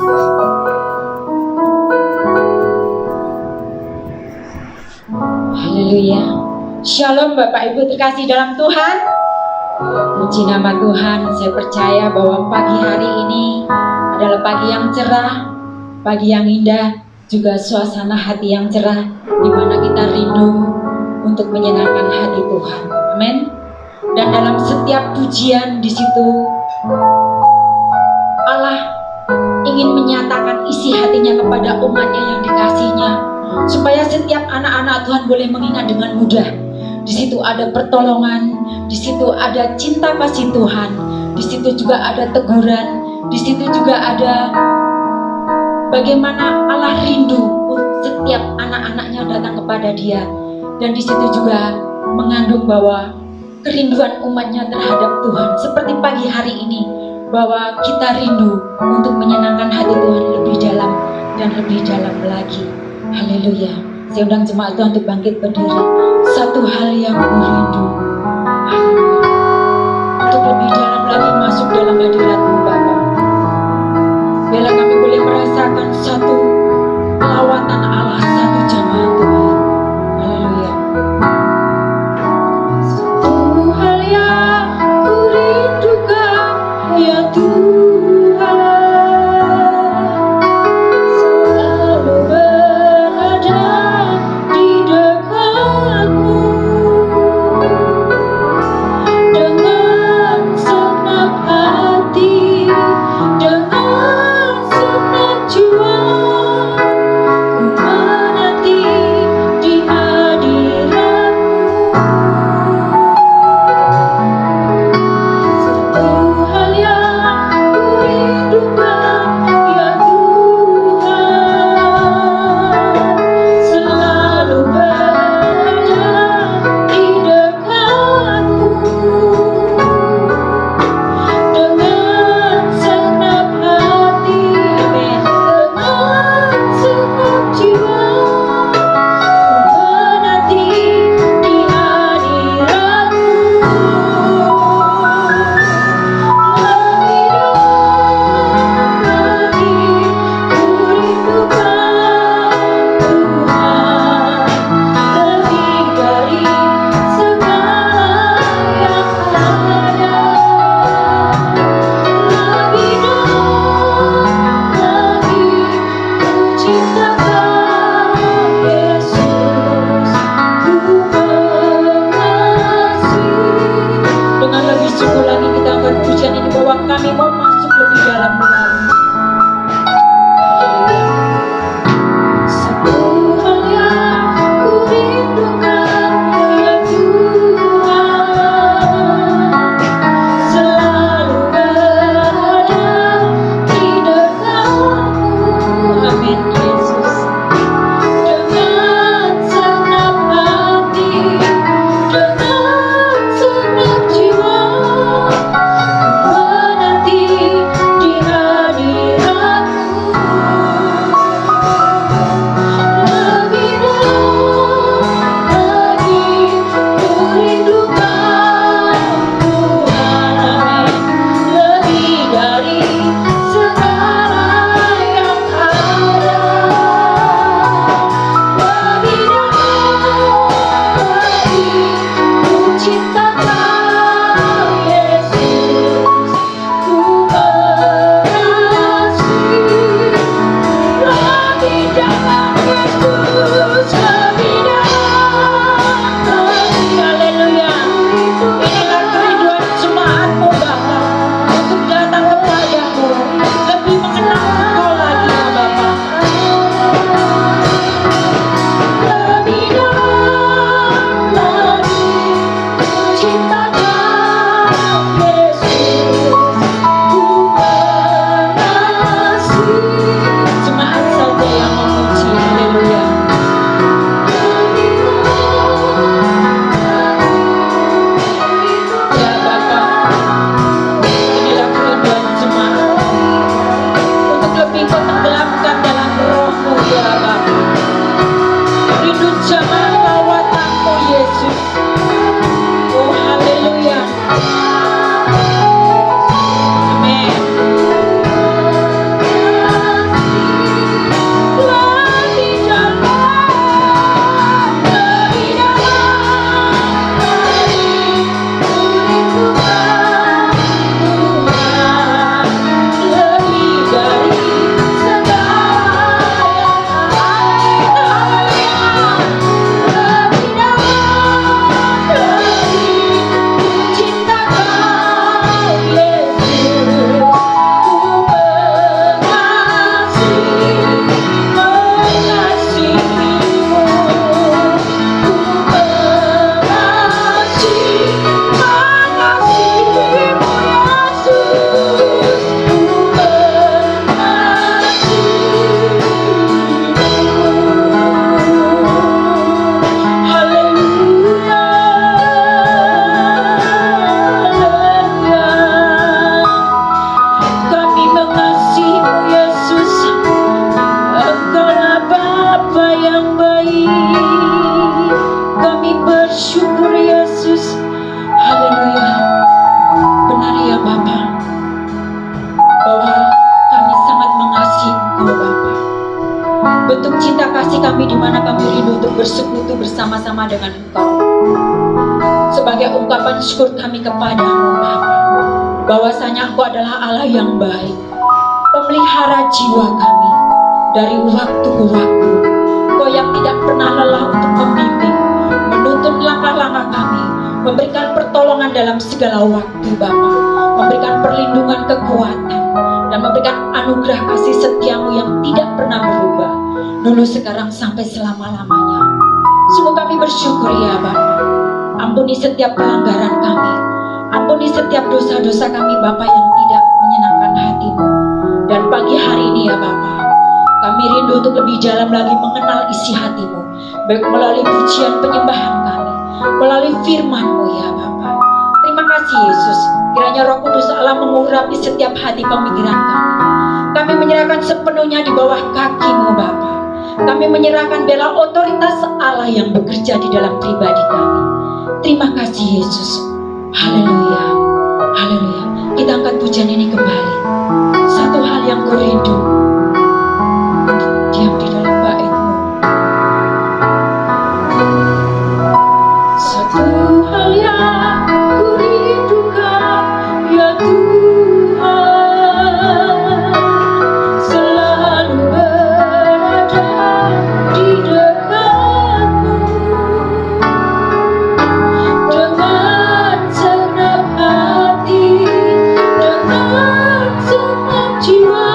Haleluya. Shalom Bapak Ibu terkasih dalam Tuhan. Puji nama Tuhan. Saya percaya bahwa pagi hari ini adalah pagi yang cerah, pagi yang indah, juga suasana hati yang cerah, di mana kita rindu untuk menyenangkan hati Tuhan. Amin. Dan dalam setiap pujian di situ Allah ingin menyatakan isi hatinya kepada umatnya yang dikasihnya, supaya setiap anak-anak Tuhan boleh mengingat dengan mudah. Di situ ada pertolongan, di situ ada cinta kasih Tuhan, di situ juga ada teguran, di situ juga ada bagaimana Allah rindu setiap anak-anaknya datang kepada Dia. Dan di situ juga mengandung bahwa kerinduan umatnya terhadap Tuhan, seperti pagi hari ini, bahwa kita rindu untuk menyenangkan hati Tuhan lebih dalam dan lebih dalam lagi. Haleluya. Saya undang jemaat Tuhan untuk bangkit berdiri. Satu hal yang ku rindu, haleluya, untuk lebih dalam lagi masuk dalam hadirat-Mu Bapa. Biarlah kami boleh merasakan satu lawatan Allah, satu jamaah Tuhan. Haleluya. Satu hal yang ku rindukan, ya Tuhan, selalu berada di dekat-Mu dengan senang hati, dengan senang jiwa, ku menanti di hadirat-Mu. Satu hal yang ku rindukan, ya Tuhan, selalu berada di dekat-Mu dengan senang hati, dengan senang jiwa, ku menanti di hadirat-Mu. Lebih dalam lagi ku rindukan Tuhan, lebih dari segala yang ada. Lebih dalam lagi ku cintakan Yesus, ku mengasihi. Dengan lebih sungguh lagi kita angkat pujian ini, bahwa kami mau masuk lebih dalam lagi. Satu hal yang ku rindukan, ya Tuhan, selalu berada di dekat-Mu. Amin Yesus. Dengan senang hati, dengan senang jiwa, ku menanti di hadirat-Mu. di mana kami rindu untuk bersekutu bersama-sama dengan Engkau. Sebagai ungkapan syukur kami kepadamu Bapa, bahwasanya Engkau adalah Allah yang baik, pemelihara jiwa kami dari waktu ke waktu. Engkau yang tidak pernah lelah untuk membimbing, menuntun langkah-langkah kami, memberikan pertolongan dalam segala waktu Bapa, memberikan perlindungan, kekuatan, dan memberikan anugerah kasih setiamu yang tidak pernah berubah, dulu, sekarang, sampai selama-lamanya. Sungguh kami bersyukur ya Bapa. Ampuni setiap pelanggaran kami, ampuni setiap dosa-dosa kami Bapa yang tidak menyenangkan hatimu. Dan pagi hari ini ya Bapa, kami rindu untuk lebih dalam lagi mengenal isi hatimu, baik melalui pujian penyembahan kami, melalui firman-Mu ya Bapa. Terima kasih Yesus, kiranya Roh Kudus Allah mengurapi setiap hati pemikiran kami. Kami menyerahkan sepenuhnya di bawah kaki-Mu Bapa. Kami menyerahkan bela otoritas Allah yang bekerja di dalam pribadi kami. Terima kasih Yesus. Haleluya, haleluya. Kita angkat pujian ini kembali. Satu hal yang ku rindu, diam di dalam bait-Mu. Satu hal yang ku rindukan ya Tuhan, selalu berada di dekat-Mu. Dengan segenap hati, dengan segenap jiwa,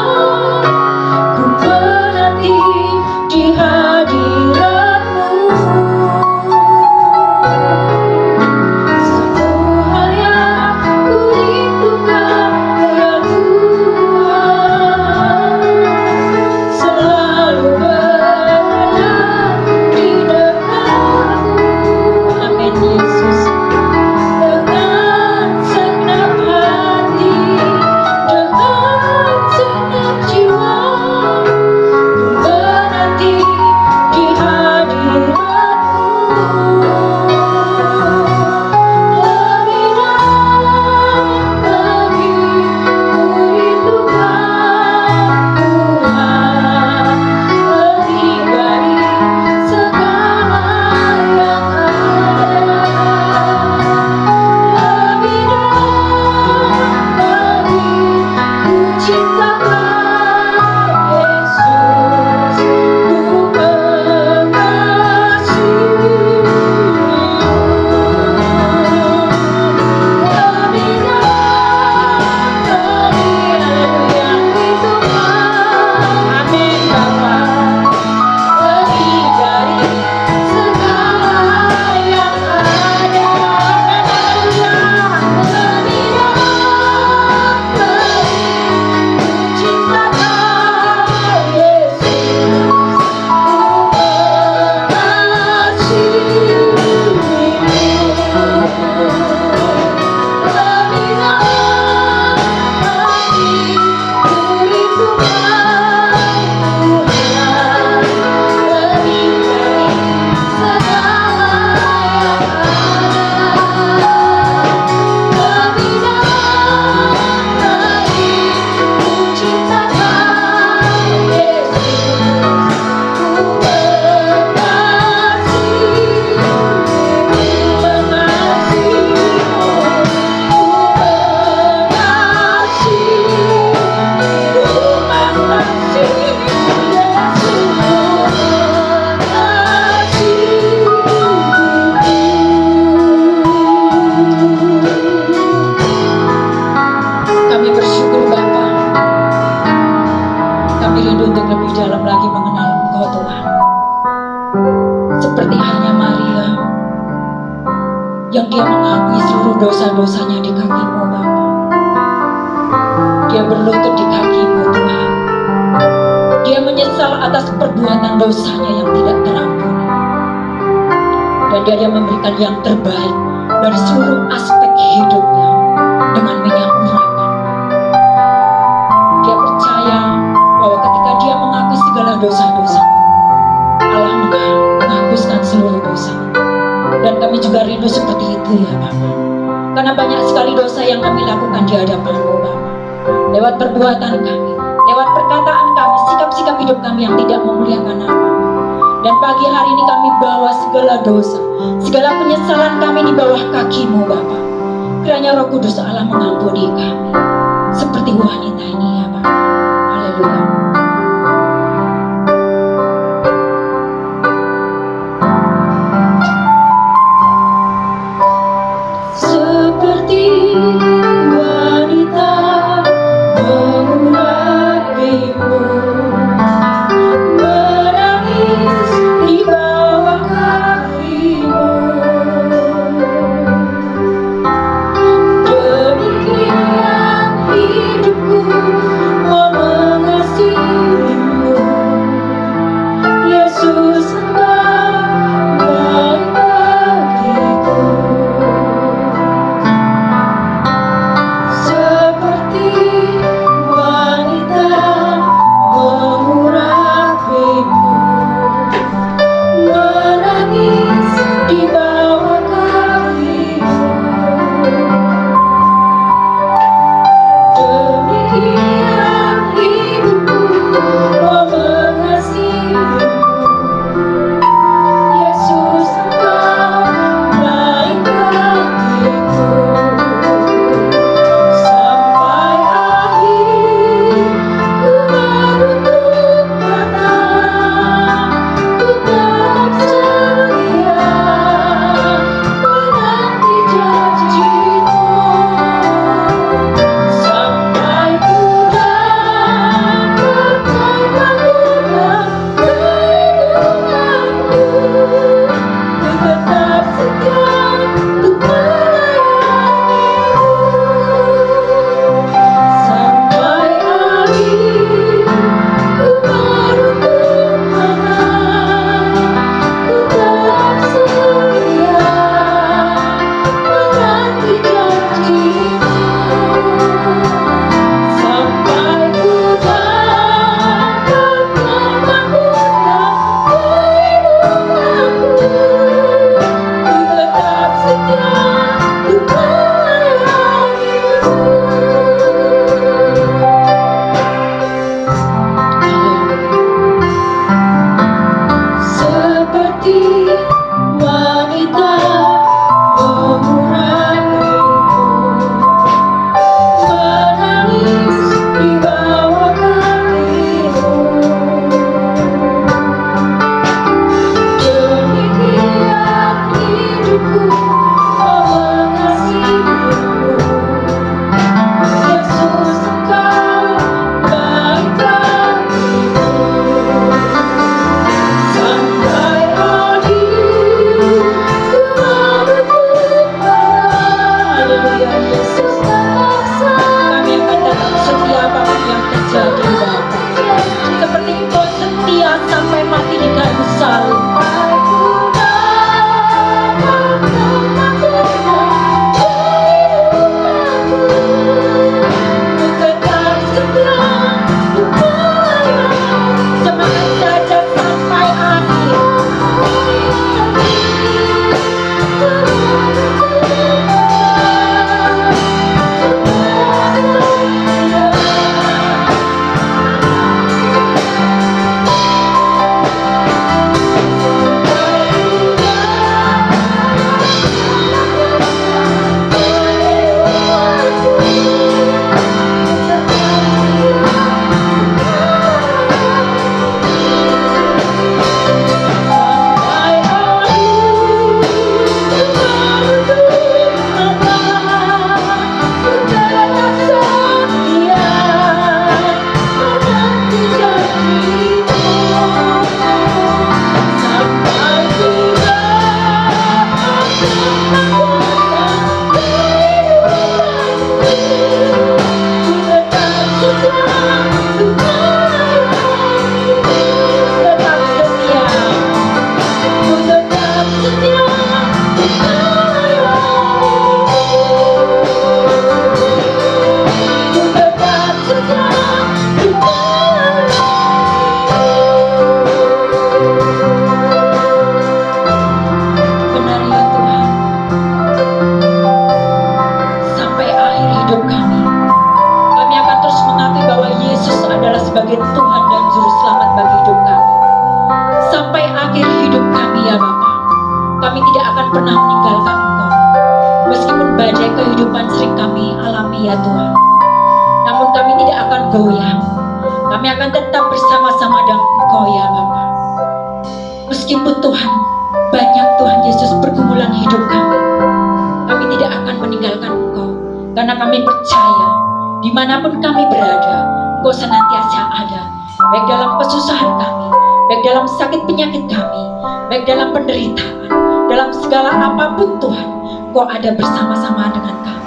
ku menanti di hadirat-Mu. Satu hal yang ku rindukan ya Tuhan, selalu berada di dekat-Mu. Amin Yesus. Dengan segenap hati, dengan segenap jiwa, ku menanti di hadirat-Mu. Lebih dalam lagi ku rindukan Tuhan, lebih dari segala yang ada. Lebih dalam lagi ku cintakan Yesus, ku mengasihi-Mu. Lebih dalam lagi yang rindukan. Amin Bapa. Lebih dari segala yang ada. Lebih dalam lagi ku cintakan Yesus, ku mengasihi-Mu. Lebih dalam lagi ku rindukan Tuhan, lebih dari segala yang ada. Lebih dalam lagi ku cintakan Yesus, ku Kami bersyukur Bapa. Kami rindu untuk lebih dalam lagi mengenal Engkau Tuhan. Seperti halnya Maria yang dia mengakui seluruh dosa-dosanya di kaki-Mu Bapa. Dia berlutut di kaki-Mu Tuhan. Dia menyesal atas perbuatan dosanya yang tidak terampuni. Dan dia memberikan yang terbaik dari seluruh aspek hidupnya dengan minyak urapan. Dia percaya bahwa ketika dia mengakui segala dosa-dosa, Allah menghapuskan seluruh dosa. Dan kami juga rindu seperti itu ya Bapa. Karena banyak sekali dosa yang kami lakukan di hadapan-Mu Bapa. Lewat perbuatan kami, lewat perkataan kami, sikap-sikap hidup kami yang tidak memuliakan nama. Dan pagi hari ini kami bawa segala dosa, segala penyesalan kami di bawah kaki-Mu Bapa. Kiranya Roh Kudus Allah mengampuni kami seperti wanita ini ya Bapa. Haleluya. Seperti wanita mengurapimu, menangis di bawah kaki-Mu. Demikian hidupku goyang. Kami akan tetap bersama-sama dengan Engkau ya Bapa. Meskipun Tuhan, banyak Tuhan Yesus pergumulan hidup kami tidak akan meninggalkan Engkau. Karena kami percaya, dimanapun kami berada, Engkau senantiasa ada. Baik dalam kesusahan kami, baik dalam sakit penyakit kami, baik dalam penderitaan, dalam segala apapun Tuhan, Engkau ada bersama-sama dengan kami.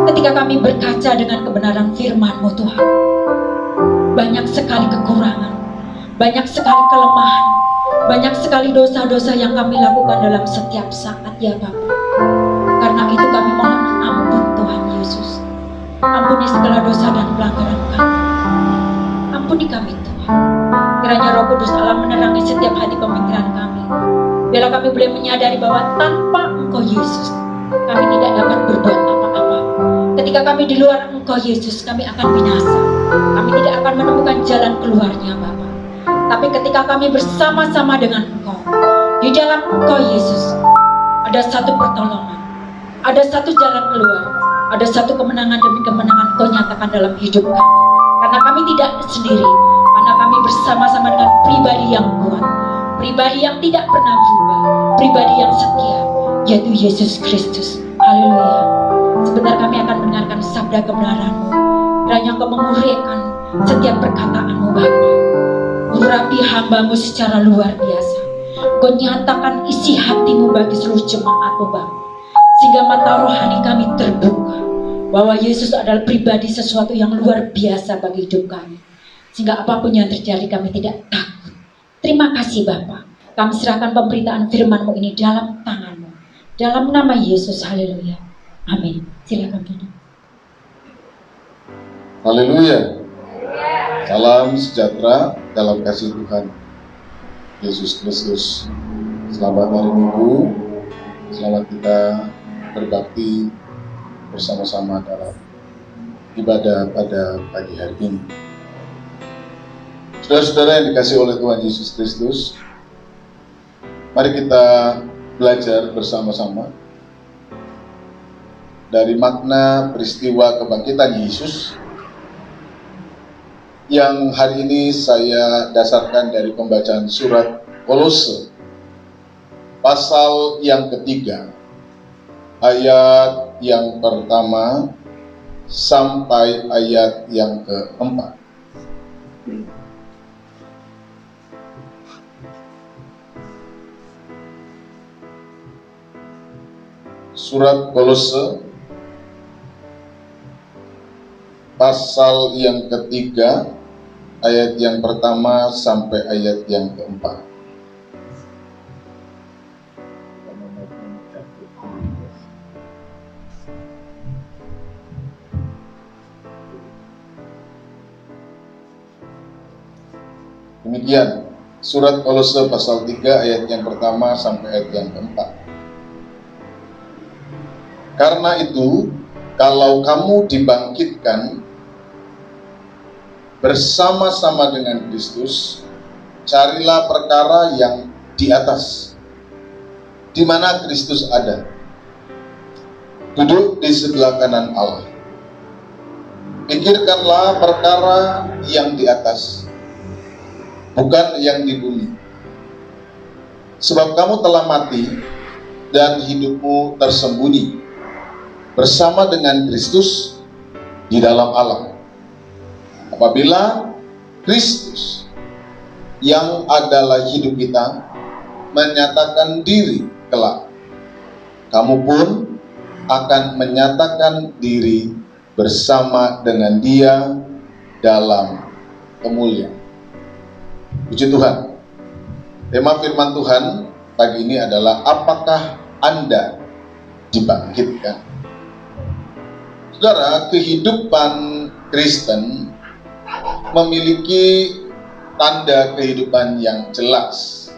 Ketika kami berkaca dengan kebenaran firman-Mu Tuhan, banyak sekali kekurangan, banyak sekali kelemahan, banyak sekali dosa-dosa yang kami lakukan dalam setiap saat ya Bapa. Karena itu kami mohon ampun Tuhan Yesus. Ampuni segala dosa dan pelanggaran kami. Ampuni kami Tuhan. Kiranya Roh Kudus Allah menerangi setiap hati pemikiran kami. Biarlah kami boleh menyadari bahwa tanpa Engkau Yesus, kami tidak dapat berbuat apa-apa. Ketika kami di luar Engkau Yesus, kami akan binasa. Kami tidak akan menemukan jalan keluarnya Bapa. Tapi ketika kami bersama-sama dengan Engkau, di dalam Engkau Yesus, ada satu pertolongan, ada satu jalan keluar, ada satu kemenangan demi kemenangan Engkau nyatakan dalam hidup kami. Karena kami tidak sendiri, karena kami bersama-sama dengan pribadi yang kuat, pribadi yang tidak pernah berubah, pribadi yang setia, yaitu Yesus Kristus. Haleluya. Sebentar kami akan mendengarkan sabda kebenaran-Mu. Kiranya Engkau menguraikan setiap perkataan-Mu Bapa. Urapi hamba-Mu secara luar biasa. Engkau nyatakan isi hati-Mu bagi seluruh jemaat-Mu Bapa. Sehingga mata rohani kami terbuka bahwa Yesus adalah pribadi sesuatu yang luar biasa bagi hidup kami. Sehingga apapun yang terjadi kami tidak takut. Terima kasih Bapa. Kami serahkan pemberitaan firman-Mu ini dalam tangan-Mu. Dalam nama Yesus, haleluya. Amin. Silakan duduk. Haleluya. Salam sejahtera dalam kasih Tuhan Yesus Kristus. Selamat hari Minggu. Selamat kita berbakti bersama-sama dalam ibadah pada pagi hari ini. Saudara-saudara yang dikasihi oleh Tuhan Yesus Kristus, mari kita belajar bersama-sama dari makna peristiwa kebangkitan Yesus yang hari ini saya dasarkan dari pembacaan surat Kolose pasal yang ketiga, ayat yang pertama sampai ayat yang keempat. Surat Kolose pasal yang ketiga, ayat yang pertama sampai ayat yang keempat. Demikian, surat Kolose pasal 3 ayat yang pertama sampai ayat yang keempat. Karena itu, kalau kamu dibangkitkan bersama-sama dengan Kristus, carilah perkara yang di atas, di mana Kristus ada, duduk di sebelah kanan Allah. Pikirkanlah perkara yang di atas, bukan yang di bumi. Sebab kamu telah mati dan hidupmu tersembunyi bersama dengan Kristus di dalam Allah. Apabila Kristus yang adalah hidup kita menyatakan diri kelak, kamu pun akan menyatakan diri bersama dengan Dia dalam kemuliaan. Puji Tuhan. Tema firman Tuhan pagi ini adalah apakah Anda dibangkitkan? Saudara, kehidupan Kristen memiliki tanda kehidupan yang jelas.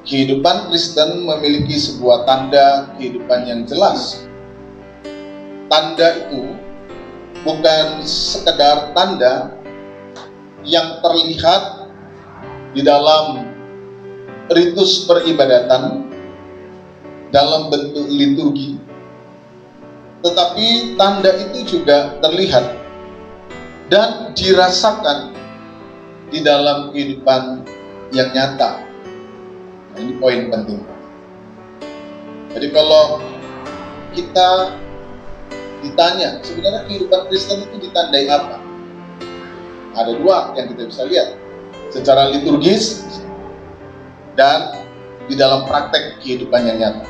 Kehidupan Kristen memiliki sebuah tanda kehidupan yang jelas. Tanda itu bukan sekedar tanda yang terlihat di dalam ritus peribadatan dalam bentuk liturgi, tetapi tanda itu juga terlihat dan dirasakan di dalam kehidupan yang nyata. Nah, ini poin penting. Jadi kalau kita ditanya, sebenarnya kehidupan Kristen itu ditandai apa? Ada dua yang kita bisa lihat, secara liturgis dan di dalam praktek kehidupan yang nyata.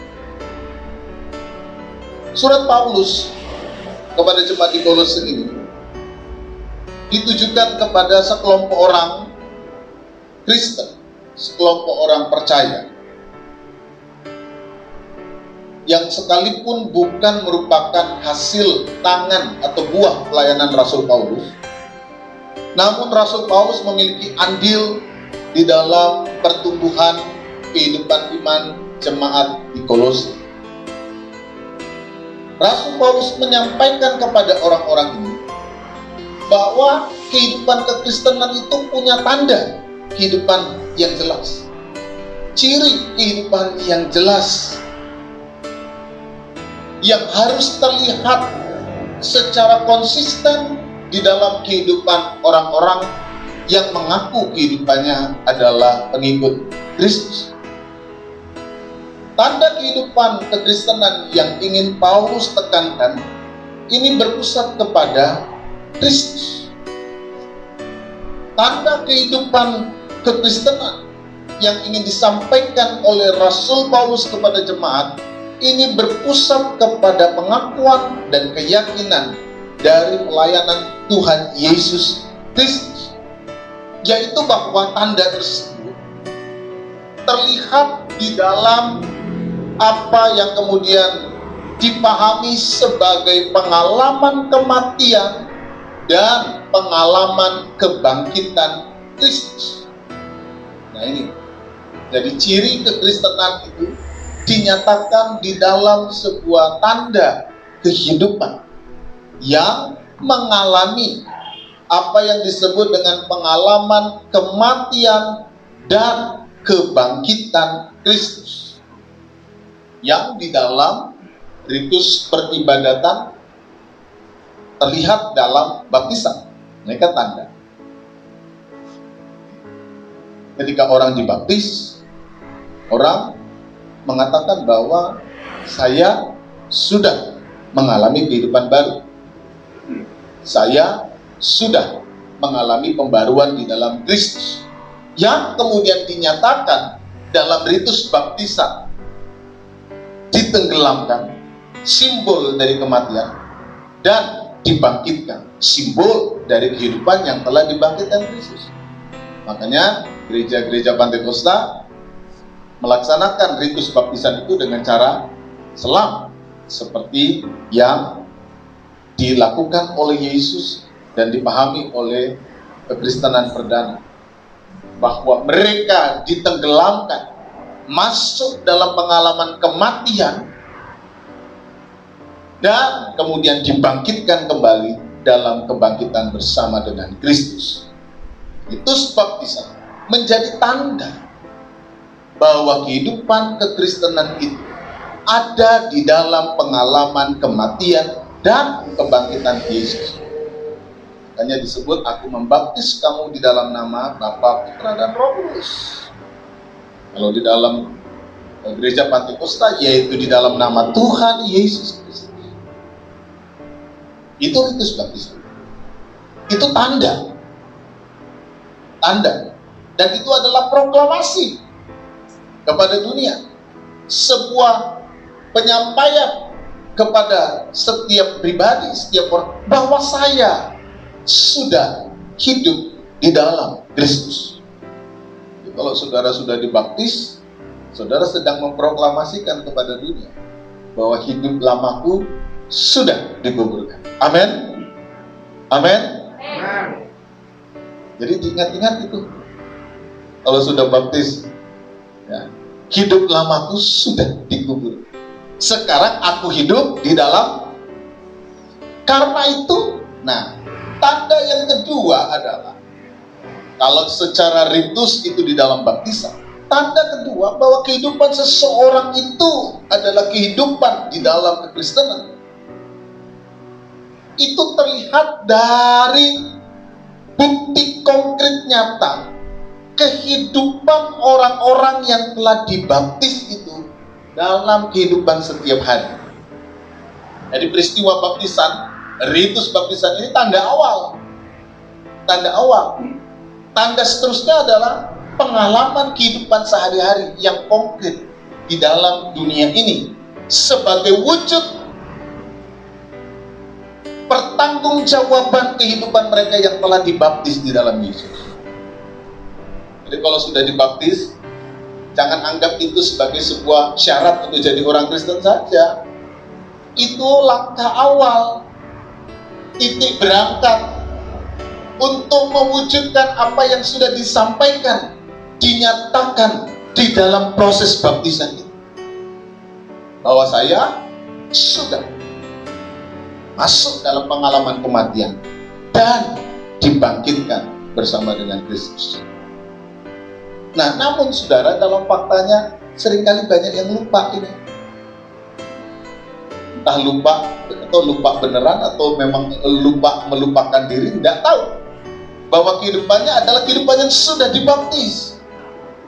Surat Paulus kepada jemaat di Kolose ini ditujukan kepada sekelompok orang Kristen, sekelompok orang percaya yang sekalipun bukan merupakan hasil tangan atau buah pelayanan Rasul Paulus, namun Rasul Paulus memiliki andil di dalam pertumbuhan kehidupan iman jemaat di Kolose. Rasul Paulus menyampaikan kepada orang-orang ini bahwa kehidupan kekristenan itu punya tanda kehidupan yang jelas, ciri kehidupan yang jelas, yang harus terlihat secara konsisten di dalam kehidupan orang-orang yang mengaku kehidupannya adalah pengikut Kristus. Tanda kehidupan kekristenan yang ingin Paulus tekankan ini berpusat kepada Kristus. Tanda kehidupan kekristenan yang ingin disampaikan oleh Rasul Paulus kepada jemaat ini berpusat kepada pengakuan dan keyakinan dari pelayanan Tuhan Yesus Kristus, yaitu bahwa tanda tersebut terlihat di dalam apa yang kemudian dipahami sebagai pengalaman kematian dan pengalaman kebangkitan Kristus. Nah ini, jadi ciri kekristenan itu dinyatakan di dalam sebuah tanda kehidupan yang mengalami apa yang disebut dengan pengalaman kematian dan kebangkitan Kristus, yang di dalam ritus peribadatan terlihat dalam baptisan. Mereka tanda. Ketika orang dibaptis, orang mengatakan bahwa saya sudah mengalami kehidupan baru. Saya sudah mengalami pembaruan di dalam Kristus, yang kemudian dinyatakan dalam ritus baptisan, ditenggelamkan, simbol dari kematian, dan dibangkitkan, simbol dari kehidupan yang telah dibangkitkan Kristus. Makanya gereja-gereja Pantekosta melaksanakan ritus baptisan itu dengan cara selam, seperti yang dilakukan oleh Yesus dan dipahami oleh kekristenan perdana, bahwa mereka ditenggelamkan, masuk dalam pengalaman kematian, dan kemudian dibangkitkan kembali dalam kebangkitan bersama dengan Kristus. Ritus baptisan menjadi tanda bahwa kehidupan kekristenan itu ada di dalam pengalaman kematian dan kebangkitan Yesus. Makanya disebut, aku membaptis kamu di dalam nama Bapa, Putra, dan Roh Kudus. Kalau di dalam gereja Pantekosta, yaitu di dalam nama Tuhan Yesus Kristus. Itu ritus baptisan. Itu tanda. Dan itu adalah proklamasi kepada dunia. Sebuah penyampaian kepada setiap pribadi, setiap orang, bahwa saya sudah hidup di dalam Kristus. Jadi kalau saudara sudah dibaptis, saudara sedang memproklamasikan kepada dunia bahwa hidup lamaku sudah digugurkan. Amin. Amin. Jadi diingat-ingat itu. Kalau sudah baptis, ya, hidup lamaku sudah digugurkan. Sekarang aku hidup di dalam. Karena itu, nah, tanda yang kedua adalah, kalau secara ritus itu di dalam baptisan, tanda kedua bahwa kehidupan seseorang itu adalah kehidupan di dalam kekristenan, itu terlihat dari bukti konkret nyata kehidupan orang-orang yang telah dibaptis itu dalam kehidupan setiap hari. Jadi peristiwa baptisan, ritus baptisan ini tanda awal. Tanda awal. Tanda seterusnya adalah pengalaman kehidupan sehari-hari yang konkret di dalam dunia ini sebagai wujud pertanggungjawaban kehidupan mereka yang telah dibaptis di dalam Yesus. Jadi kalau sudah dibaptis, jangan anggap itu sebagai sebuah syarat untuk jadi orang Kristen saja. Itu langkah awal, titik berangkat untuk mewujudkan apa yang sudah disampaikan, dinyatakan di dalam proses baptisan itu. Bahwa saya sudah masuk dalam pengalaman kematian dan dibangkitkan bersama dengan Kristus. Nah, namun saudara, dalam faktanya seringkali banyak yang lupa ini. Entah lupa atau lupa beneran atau memang lupa melupakan diri, tidak tahu bahwa kehidupannya adalah kehidupan yang sudah dibaptis,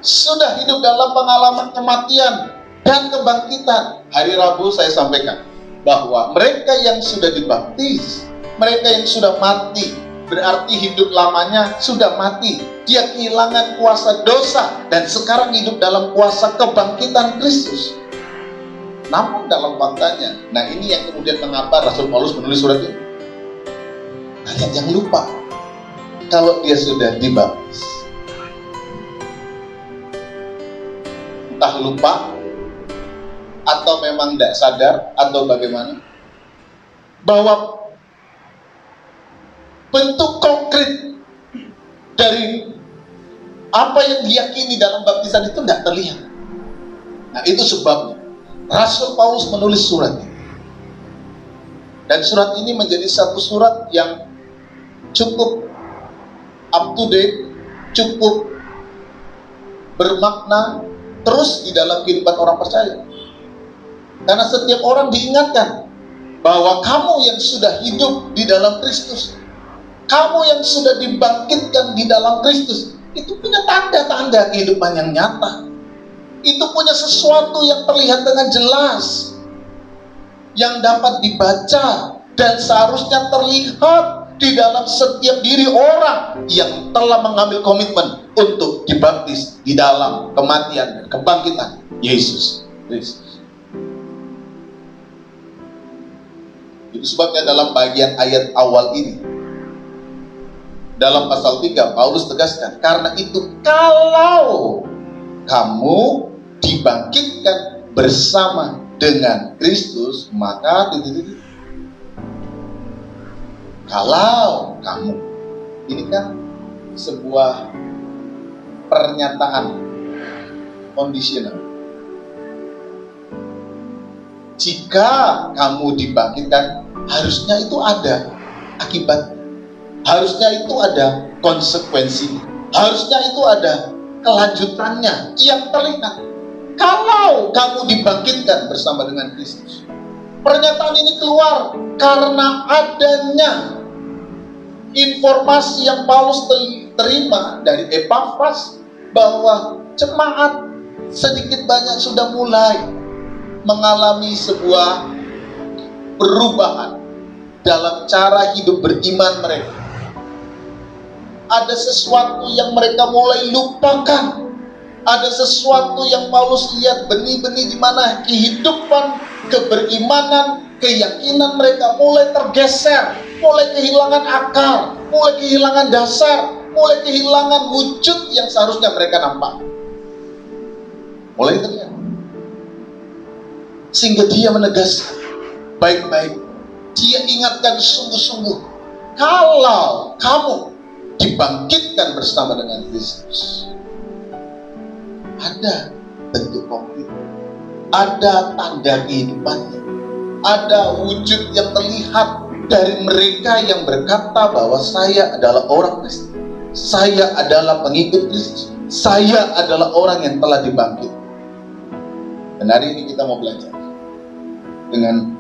sudah hidup dalam pengalaman kematian dan kebangkitan. Hari Rabu saya sampaikan bahwa mereka yang sudah dibaptis, mereka yang sudah mati, berarti hidup lamanya sudah mati. Dia kehilangan kuasa dosa dan sekarang hidup dalam kuasa kebangkitan Kristus. Namun dalam faktanya, nah ini yang kemudian mengapa Rasul Paulus menulis surat ini. Banyak yang lupa kalau dia sudah dibaptis. Entah lupa atau memang tidak sadar atau bagaimana, bahwa bentuk konkret dari apa yang diyakini dalam baptisan itu tidak terlihat. Nah, itu sebabnya Rasul Paulus menulis surat ini. Dan surat ini menjadi satu surat yang cukup up to date, cukup bermakna terus di dalam kehidupan orang percaya. Karena setiap orang diingatkan bahwa kamu yang sudah hidup di dalam Kristus, kamu yang sudah dibangkitkan di dalam Kristus, itu punya tanda-tanda kehidupan yang nyata. Itu punya sesuatu yang terlihat dengan jelas, yang dapat dibaca dan seharusnya terlihat di dalam setiap diri orang yang telah mengambil komitmen untuk dibaptis di dalam kematian dan kebangkitan Yesus Kristus. Itu sebabnya dalam bagian ayat awal ini, dalam pasal 3, Paulus tegaskan, karena itu kalau kamu dibangkitkan bersama dengan Kristus, maka kalau kamu, ini kan sebuah pernyataan kondisional. Jika kamu dibangkitkan, harusnya itu ada akibatnya. Harusnya itu ada konsekuensinya. Harusnya itu ada kelanjutannya yang terlihat. Kalau kamu dibangkitkan bersama dengan Kristus. Pernyataan ini keluar karena adanya informasi yang Paulus terima dari Epafras bahwa jemaat sedikit banyak sudah mulai mengalami sebuah perubahan dalam cara hidup beriman mereka. Ada sesuatu yang mereka mulai lupakan. Ada sesuatu yang Paulus lihat, benih-benih di mana kehidupan, keberimanan, keyakinan mereka mulai tergeser, mulai kehilangan akar, mulai kehilangan dasar, mulai kehilangan wujud yang seharusnya mereka nampak. Mulai terlihat. Sehingga dia menegaskan baik-baik. Dia ingatkan sungguh-sungguh, kalau kamu dibangkitkan bersama dengan Kristus, ada bentuk konkret, ada tanda kehidupannya, ada wujud yang terlihat dari mereka yang berkata bahwa saya adalah orang Kristen, saya adalah pengikut Kristus, saya adalah orang yang telah dibangkit. Dan hari ini kita mau belajar dengan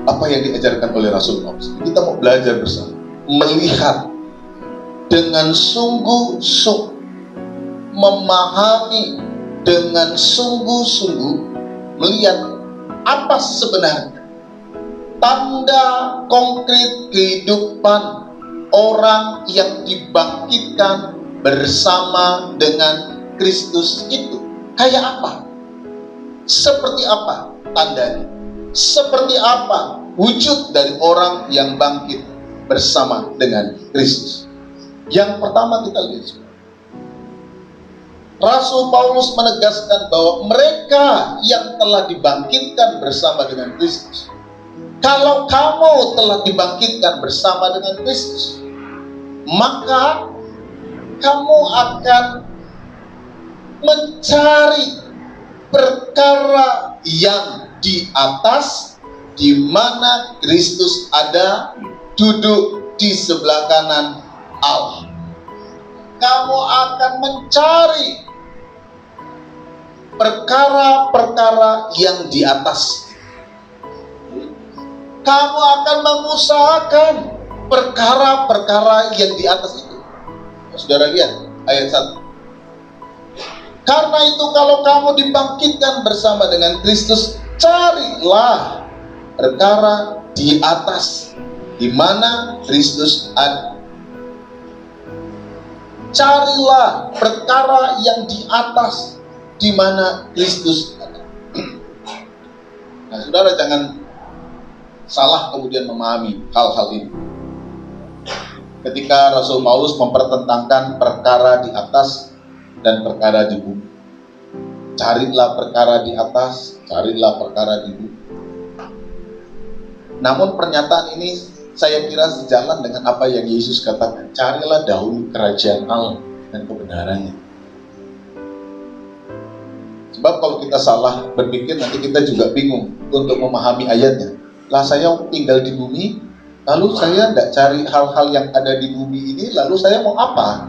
apa yang diajarkan oleh Rasul Paulus. Kita mau belajar bersama, melihat dengan sungguh-sungguh, memahami dengan sungguh-sungguh, melihat apa sebenarnya tanda konkret kehidupan orang yang dibangkitkan bersama dengan Kristus itu. Kayak apa? Seperti apa tandanya? Seperti apa wujud dari orang yang bangkit bersama dengan Kristus? Yang pertama kita lihat, Rasul Paulus menegaskan bahwa mereka yang telah dibangkitkan bersama dengan Kristus, kalau kamu telah dibangkitkan bersama dengan Kristus, maka kamu akan mencari perkara yang di atas, di mana Kristus ada, duduk di sebelah kanan Allah. Kamu akan mencari perkara-perkara yang di atas. Kamu akan mengusahakan perkara-perkara yang di atas itu. Saudara lihat ayat 1. Karena itu kalau kamu dibangkitkan bersama dengan Kristus, carilah perkara di atas, di mana Kristus ada. Carilah perkara yang di atas, di mana Kristus ada. Nah, saudara jangan salah kemudian memahami hal-hal ini. Ketika Rasul Paulus mempertentangkan perkara di atas dan perkara di bumi, carilah perkara di atas, carilah perkara di bumi. Namun pernyataan ini saya kira sejalan dengan apa yang Yesus katakan, carilah dahulu kerajaan Allah dan kebenarannya. Sebab kalau kita salah berpikir, nanti kita juga bingung untuk memahami ayatnya. Lah saya tinggal di bumi, lalu saya tidak cari hal-hal yang ada di bumi ini, lalu saya mau apa?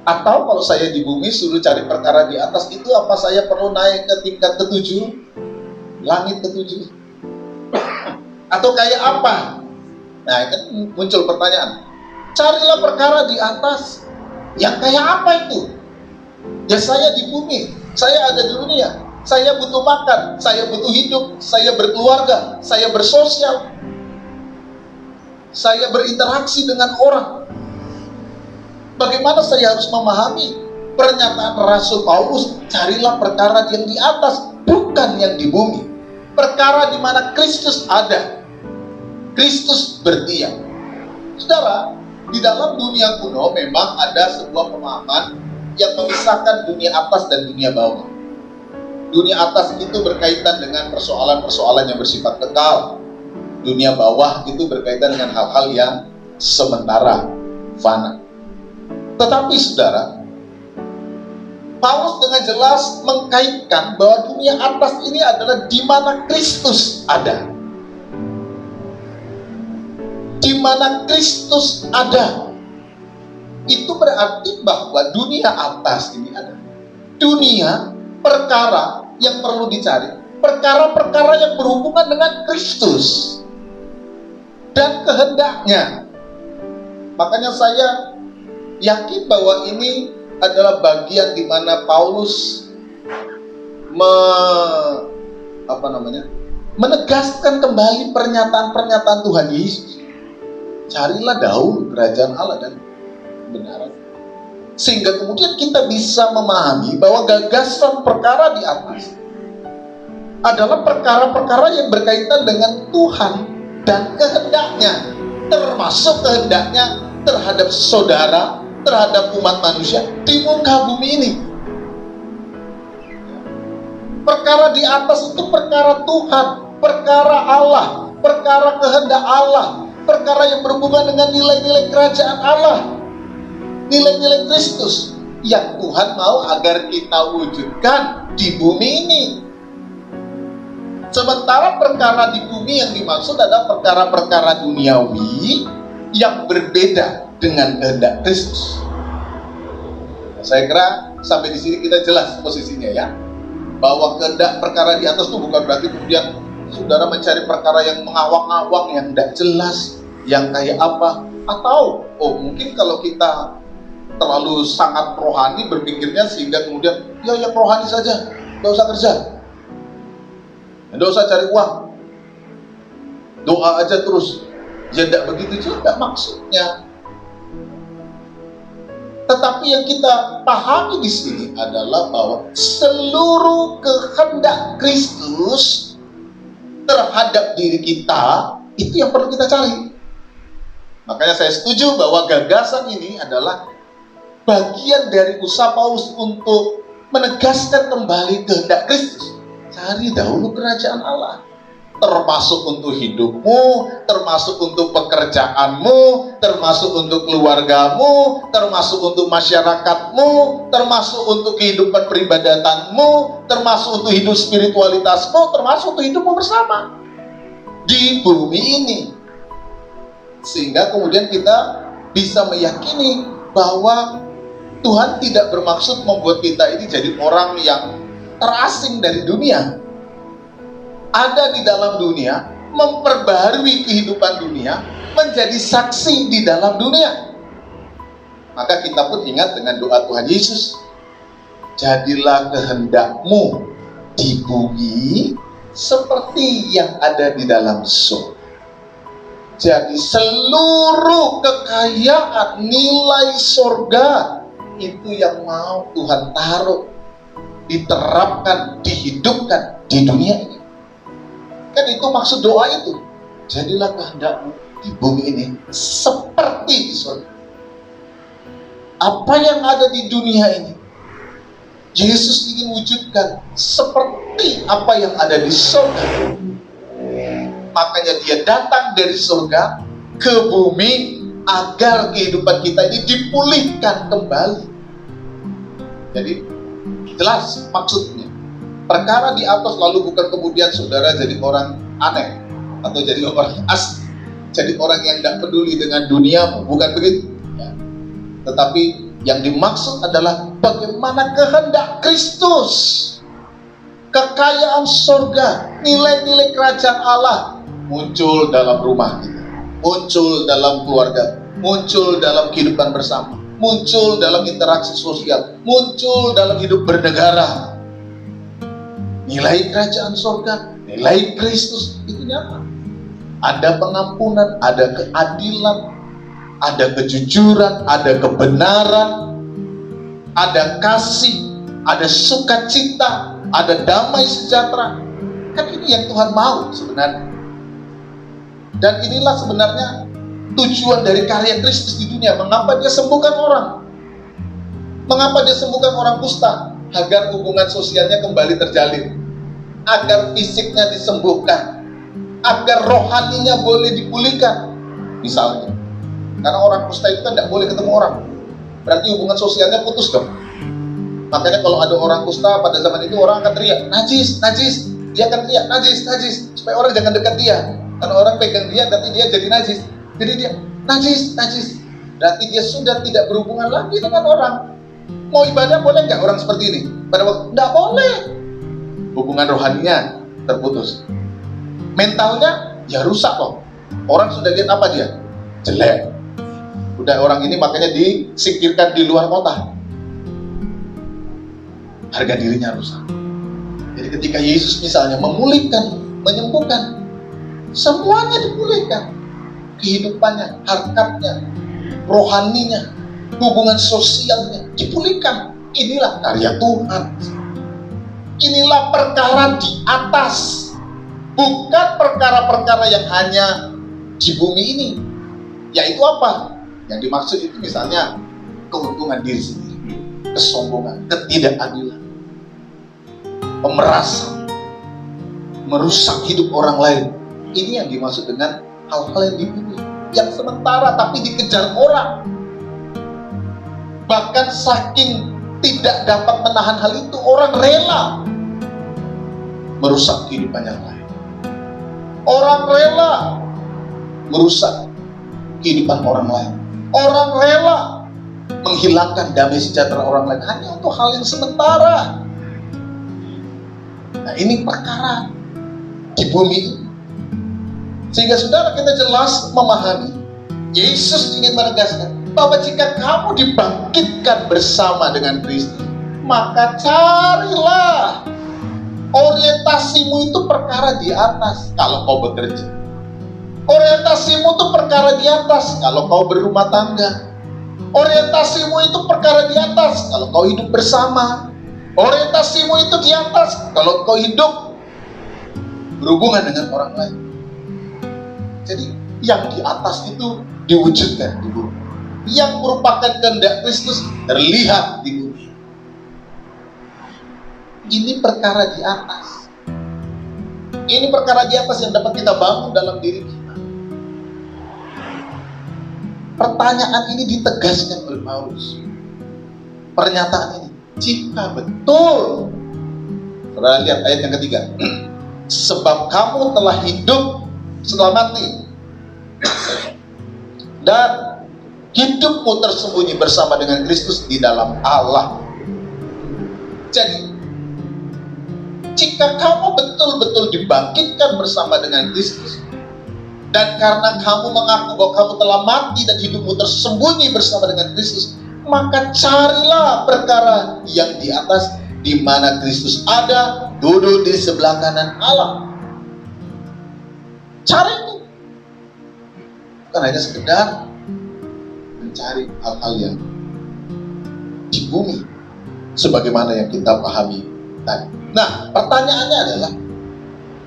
Atau kalau saya di bumi suruh cari perkara di atas, itu apa saya perlu naik ke tingkat ke-7, langit ke-7? Atau kayak apa? Nah, kan muncul pertanyaan. Carilah perkara di atas. Yang kayak apa itu? Ya saya di bumi, saya ada di dunia, saya butuh makan, saya butuh hidup, saya berkeluarga, saya bersosial, saya berinteraksi dengan orang. Bagaimana saya harus memahami pernyataan Rasul Paulus, carilah perkara yang di atas, bukan yang di bumi. Perkara di mana Kristus ada, Kristus berdiam. Saudara, di dalam dunia kuno memang ada sebuah pemahaman yang memisahkan dunia atas dan dunia bawah. Dunia atas itu berkaitan dengan persoalan-persoalan yang bersifat kekal. Dunia bawah itu berkaitan dengan hal-hal yang sementara, fana. Tetapi saudara, Paulus dengan jelas mengkaitkan bahwa dunia atas ini adalah di mana Kristus ada. Di mana Kristus ada. Itu berarti bahwa dunia atas ini ada. Dunia perkara yang perlu dicari, perkara-perkara yang berhubungan dengan Kristus dan kehendaknya. Makanya saya yakin bahwa ini adalah bagian di mana Paulus menegaskan kembali pernyataan-pernyataan Tuhan Yesus. Carilah dahulu kerajaan Allah dan kebenaran. Sehingga kemudian kita bisa memahami bahwa gagasan perkara di atas adalah perkara-perkara yang berkaitan dengan Tuhan dan kehendaknya, termasuk kehendaknya terhadap saudara, terhadap umat manusia di muka bumi ini. Perkara di atas itu perkara Tuhan, perkara Allah, perkara kehendak Allah, perkara yang berhubungan dengan nilai-nilai kerajaan Allah, nilai-nilai Kristus yang Tuhan mau agar kita wujudkan di bumi ini. Sementara perkara di bumi yang dimaksud adalah perkara-perkara duniawi yang berbeda dengan kehendak Kristus. Saya kira sampai di sini kita jelas posisinya ya, bahwa kehendak perkara di atas itu bukan berarti kemudian saudara mencari perkara yang mengawang-awang yang tidak jelas, yang kayak apa? Atau mungkin kalau kita terlalu sangat rohani berpikirnya sehingga kemudian ya yang rohani saja, nggak usah kerja, nggak usah cari uang, doa aja terus. Ya tidak begitu juga maksudnya. Tetapi yang kita pahami di sini adalah bahwa seluruh kehendak Kristus terhadap diri kita itu yang perlu kita cari. Makanya saya setuju bahwa gagasan ini adalah bagian dari usaha Paulus untuk menegaskan kembali kehendak Kristus. Cari dahulu kerajaan Allah, termasuk untuk hidupmu, termasuk untuk pekerjaanmu, termasuk untuk keluargamu, termasuk untuk masyarakatmu, termasuk untuk kehidupan peribadatanmu, termasuk untuk hidup spiritualitasmu, termasuk untuk hidupmu bersama di bumi ini. Sehingga kemudian kita bisa meyakini bahwa Tuhan tidak bermaksud membuat kita ini jadi orang yang terasing dari dunia. Ada di dalam dunia, memperbaharui kehidupan dunia, menjadi saksi di dalam dunia. Maka kita pun ingat dengan doa Tuhan Yesus, jadilah kehendakmu di bumi seperti yang ada di dalam surga. Jadi seluruh kekayaan nilai surga itu yang mau Tuhan taruh, diterapkan, dihidupkan di dunia ini. Kan itu maksud doa itu. Jadilah kehendakmu di bumi ini seperti di surga. Apa yang ada di dunia ini, Yesus ingin wujudkan seperti apa yang ada di surga. Makanya dia datang dari surga ke bumi agar kehidupan kita ini dipulihkan kembali. Jadi jelas maksudnya. Perkara di atas lalu bukan kemudian saudara jadi orang aneh atau jadi orang asli, jadi orang yang tidak peduli dengan duniamu, bukan begitu ya. Tetapi yang dimaksud adalah bagaimana kehendak Kristus, kekayaan surga, nilai-nilai kerajaan Allah muncul dalam rumah kita, muncul dalam keluarga, muncul dalam kehidupan bersama, muncul dalam interaksi sosial, muncul dalam hidup bernegara. Nilai kerajaan surga, nilai Kristus itu nyata. Ada pengampunan, ada keadilan, ada kejujuran, ada kebenaran, ada kasih, ada sukacita, ada damai sejahtera. Kan ini yang Tuhan mau sebenarnya. Dan inilah sebenarnya tujuan dari karya Kristus di dunia. Mengapa dia sembuhkan orang? Mengapa dia sembuhkan orang kusta? Agar hubungan sosialnya kembali terjalin, agar fisiknya disembuhkan, agar rohaninya boleh dipulihkan. Misalnya, karena orang kusta itu kan tidak boleh ketemu orang, berarti hubungan sosialnya putus dong. Makanya kalau ada orang kusta pada zaman itu, orang akan teriak, najis, najis. Dia akan teriak, najis, najis, supaya orang jangan dekat dia. Karena orang pegang dia, nanti dia jadi najis. Jadi dia, najis, najis. Berarti dia sudah tidak berhubungan lagi dengan orang. Mau ibadah boleh nggak orang seperti ini? Pada waktu, nggak boleh. Hubungan rohaninya terputus. Mentalnya, ya rusak loh. Orang sudah lihat apa dia? Jelek. Udah orang ini makanya disingkirkan di luar kota. Harga dirinya rusak. Jadi ketika Yesus misalnya memulihkan, menyembuhkan, semuanya dipulihkan. Kehidupannya, harkatnya, rohaninya, hubungan sosialnya dipulihkan. Inilah karya Tuhan. Inilah perkara di atas, bukan perkara-perkara yang hanya di bumi ini. Yaitu apa? Yang dimaksud itu misalnya keuntungan diri sendiri, kesombongan, ketidakadilan, pemerasan, merusak hidup orang lain. Ini yang dimaksud dengan hal-hal yang di bumi, yang sementara tapi dikejar orang. Bahkan saking tidak dapat menahan hal itu, orang rela merusak kehidupan yang lain. Orang rela merusak kehidupan orang lain. Orang rela menghilangkan damai sejahtera orang lain hanya untuk hal yang sementara. Nah, ini perkara di bumi ini. Sehingga saudara kita jelas memahami, Yesus ingin menegaskan bahwa jika kamu dibangkitkan bersama dengan Kristus, maka carilah orientasimu itu perkara di atas kalau kau bekerja. Orientasimu itu perkara di atas kalau kau berumah tangga. Orientasimu itu perkara di atas kalau kau hidup bersama. Orientasimu itu di atas kalau kau hidup berhubungan dengan orang lain. Jadi yang di atas itu diwujudkan di bumi. Yang merupakan kehendak Kristus terlihat di bumi. Ini perkara di atas. Ini perkara di atas yang dapat kita bangun dalam diri kita. Pertanyaan ini ditegaskan oleh Paulus. Pernyataan ini, jika betul, saudara lihat ayat yang ketiga, sebab kamu telah hidup setelah mati, dan hidupmu tersembunyi bersama dengan Kristus di dalam Allah. Jadi, jika kamu betul-betul dibangkitkan bersama dengan Kristus, dan karena kamu mengaku bahwa kamu telah mati dan hidupmu tersembunyi bersama dengan Kristus, maka carilah perkara yang di atas, di mana Kristus ada, duduk di sebelah kanan Allah. Cari itu. Bukan hanya sekedar mencari hal-hal yang di bumi, sebagaimana yang kita pahami tadi. Nah, pertanyaannya adalah,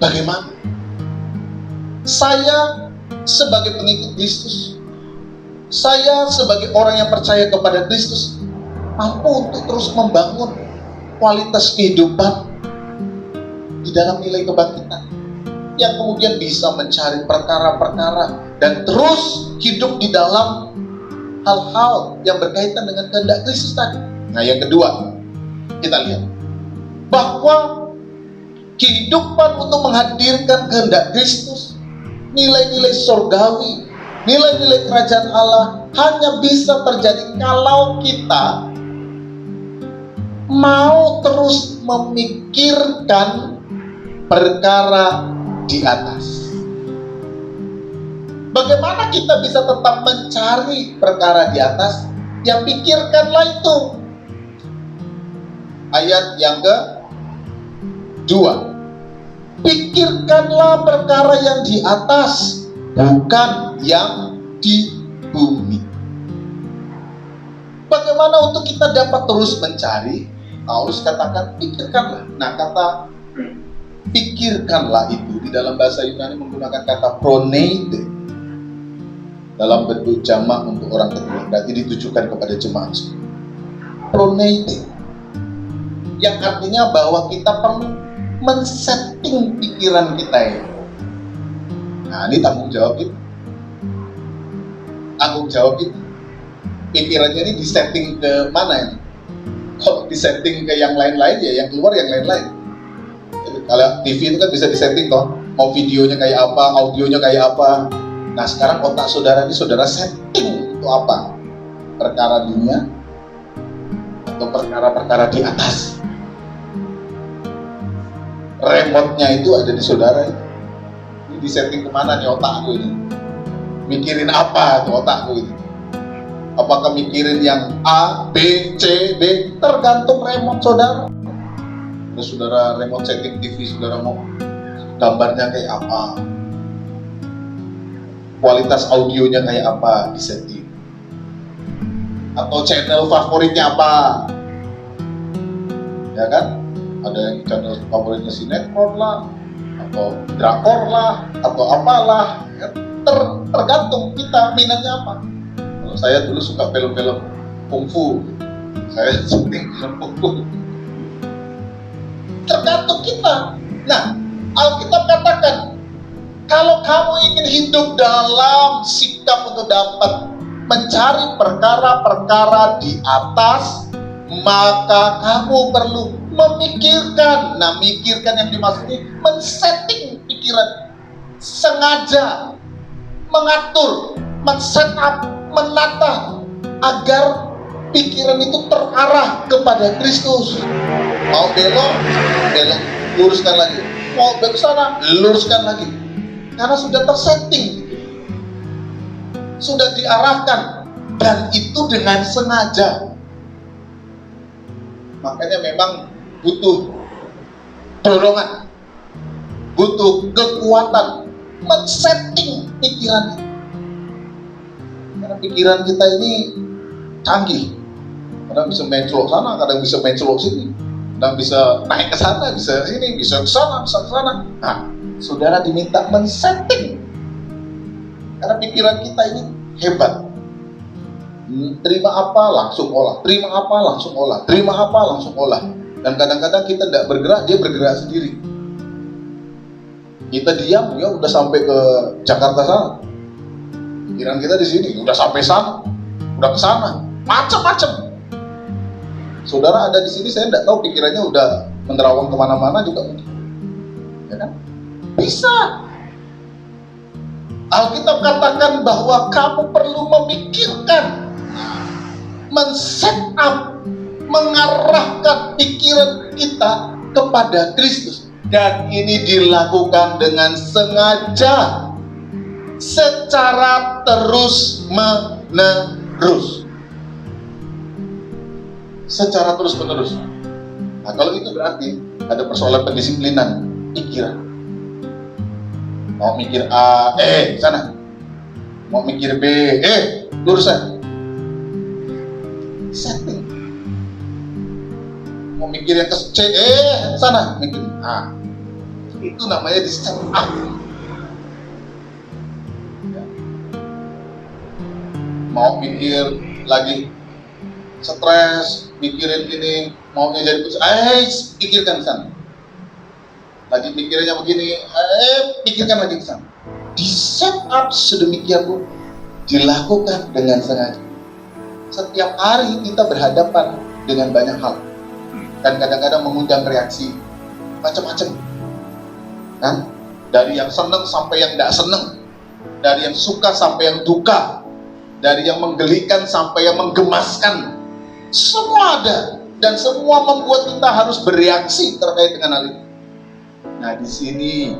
bagaimana saya sebagai pengikut Kristus, saya sebagai orang yang percaya kepada Kristus, mampu untuk terus membangun kualitas kehidupan di dalam nilai kebangkitan, yang kemudian bisa mencari perkara-perkara dan terus hidup di dalam hal-hal yang berkaitan dengan kehendak Kristus tadi. Nah, yang kedua, kita lihat bahwa kehidupan untuk menghadirkan kehendak Kristus, nilai-nilai surgawi, nilai-nilai kerajaan Allah hanya bisa terjadi kalau kita mau terus memikirkan perkara di atas. Bagaimana kita bisa tetap mencari perkara di atas? Ya, pikirkanlah itu. Ayat yang kedua, pikirkanlah perkara yang di atas, bukan yang di bumi. Bagaimana untuk kita dapat terus mencari? Paulus katakan pikirkanlah. Nah, kata pikirkanlah itu di dalam bahasa Yunani menggunakan kata proneide dalam bentuk jamak untuk orang kedua, berarti ditujukan kepada jemaat. Proneide yang artinya bahwa kita perlu men-setting pikiran kita ya. Nah, ini tanggung jawab kita. Tanggung jawab kita. Pikirannya ini disetting ke mana ini? Kalau disetting ke yang lain-lain ya, yang keluar yang lain-lain. Jadi, kalau TV itu kan bisa disetting toh, mau videonya kayak apa, audionya kayak apa. Nah, sekarang otak saudara ini saudara setting itu apa? Perkara dunia atau perkara-perkara di atas? Remote-nya itu ada di saudara. Ini disetting kemana nih otakku ini? Mikirin apa tuh otakku ini? Apakah mikirin yang A, B, C, D? Tergantung remote saudara. Terus saudara remote setting TV, saudara mau gambarnya kayak apa? Kualitas audionya kayak apa? Disetting. Atau channel favoritnya apa? Ya kan? Ada yang channel favoritnya sinetron lah, atau drakor lah, atau apalah. Tergantung kita minatnya apa. Kalau saya dulu suka film-film kungfu, saya syuting film kungfu. Tergantung kita. Nah, Alkitab katakan, kalau kamu ingin hidup dalam sikap untuk dapat mencari perkara-perkara di atas, maka kamu perlu memikirkan. Nah, mikirkan yang dimaksud ini men-setting pikiran, sengaja mengatur, men-set up, menata agar pikiran itu terarah kepada Kristus. Mau belok, belok, luruskan lagi. Mau belok sana, luruskan lagi. Karena sudah tersetting, sudah diarahkan, dan itu dengan sengaja. Makanya memang butuh dorongan, butuh kekuatan men-setting pikiran. Karena pikiran kita ini canggih, kadang bisa mencolok sana, kadang bisa mencolok sini, kadang bisa naik ke sana, bisa sini, bisa ke sana, bisa ke sana. Nah, saudara diminta men-setting, karena pikiran kita ini hebat. Terima apa langsung olah, terima apa langsung olah, terima apa langsung olah. Dan kadang-kadang kita tidak bergerak, dia bergerak sendiri. Kita diam, ya udah sampai ke Jakarta sana. Pikiran kita di sini, udah sampai sana, udah ke sana, macam-macam. Saudara ada di sini, saya tidak tahu pikirannya udah menerawang kemana-mana juga mungkin. Ya kan? Bisa. Alkitab katakan bahwa kamu perlu memikirkan, men-set up, mengarahkan pikiran kita kepada Kristus. Dan ini dilakukan dengan sengaja, secara terus-menerus. Secara terus-menerus. Nah, kalau itu berarti ada persoalan pendisiplinan pikiran. Mau mikir A, sana. Mau mikir B, lurusan. Setting. Mau mikir yang ke C, sana. Mikir A. Itu namanya di set up. Mau mikir lagi stres, mikirin ini, maunya jadi putus, pikirkan sana. Lagi mikirnya begini, pikirkan lagi ke sana. Di set up sedemikian rupa, dilakukan dengan sengaja. Setiap hari kita berhadapan dengan banyak hal, dan kadang-kadang mengundang reaksi macam-macam. Kan? Dari yang senang sampai yang tidak senang, dari yang suka sampai yang duka, dari yang menggelikan sampai yang menggemaskan, semua ada, dan semua membuat kita harus bereaksi terkait dengan hal itu. Nah, di sini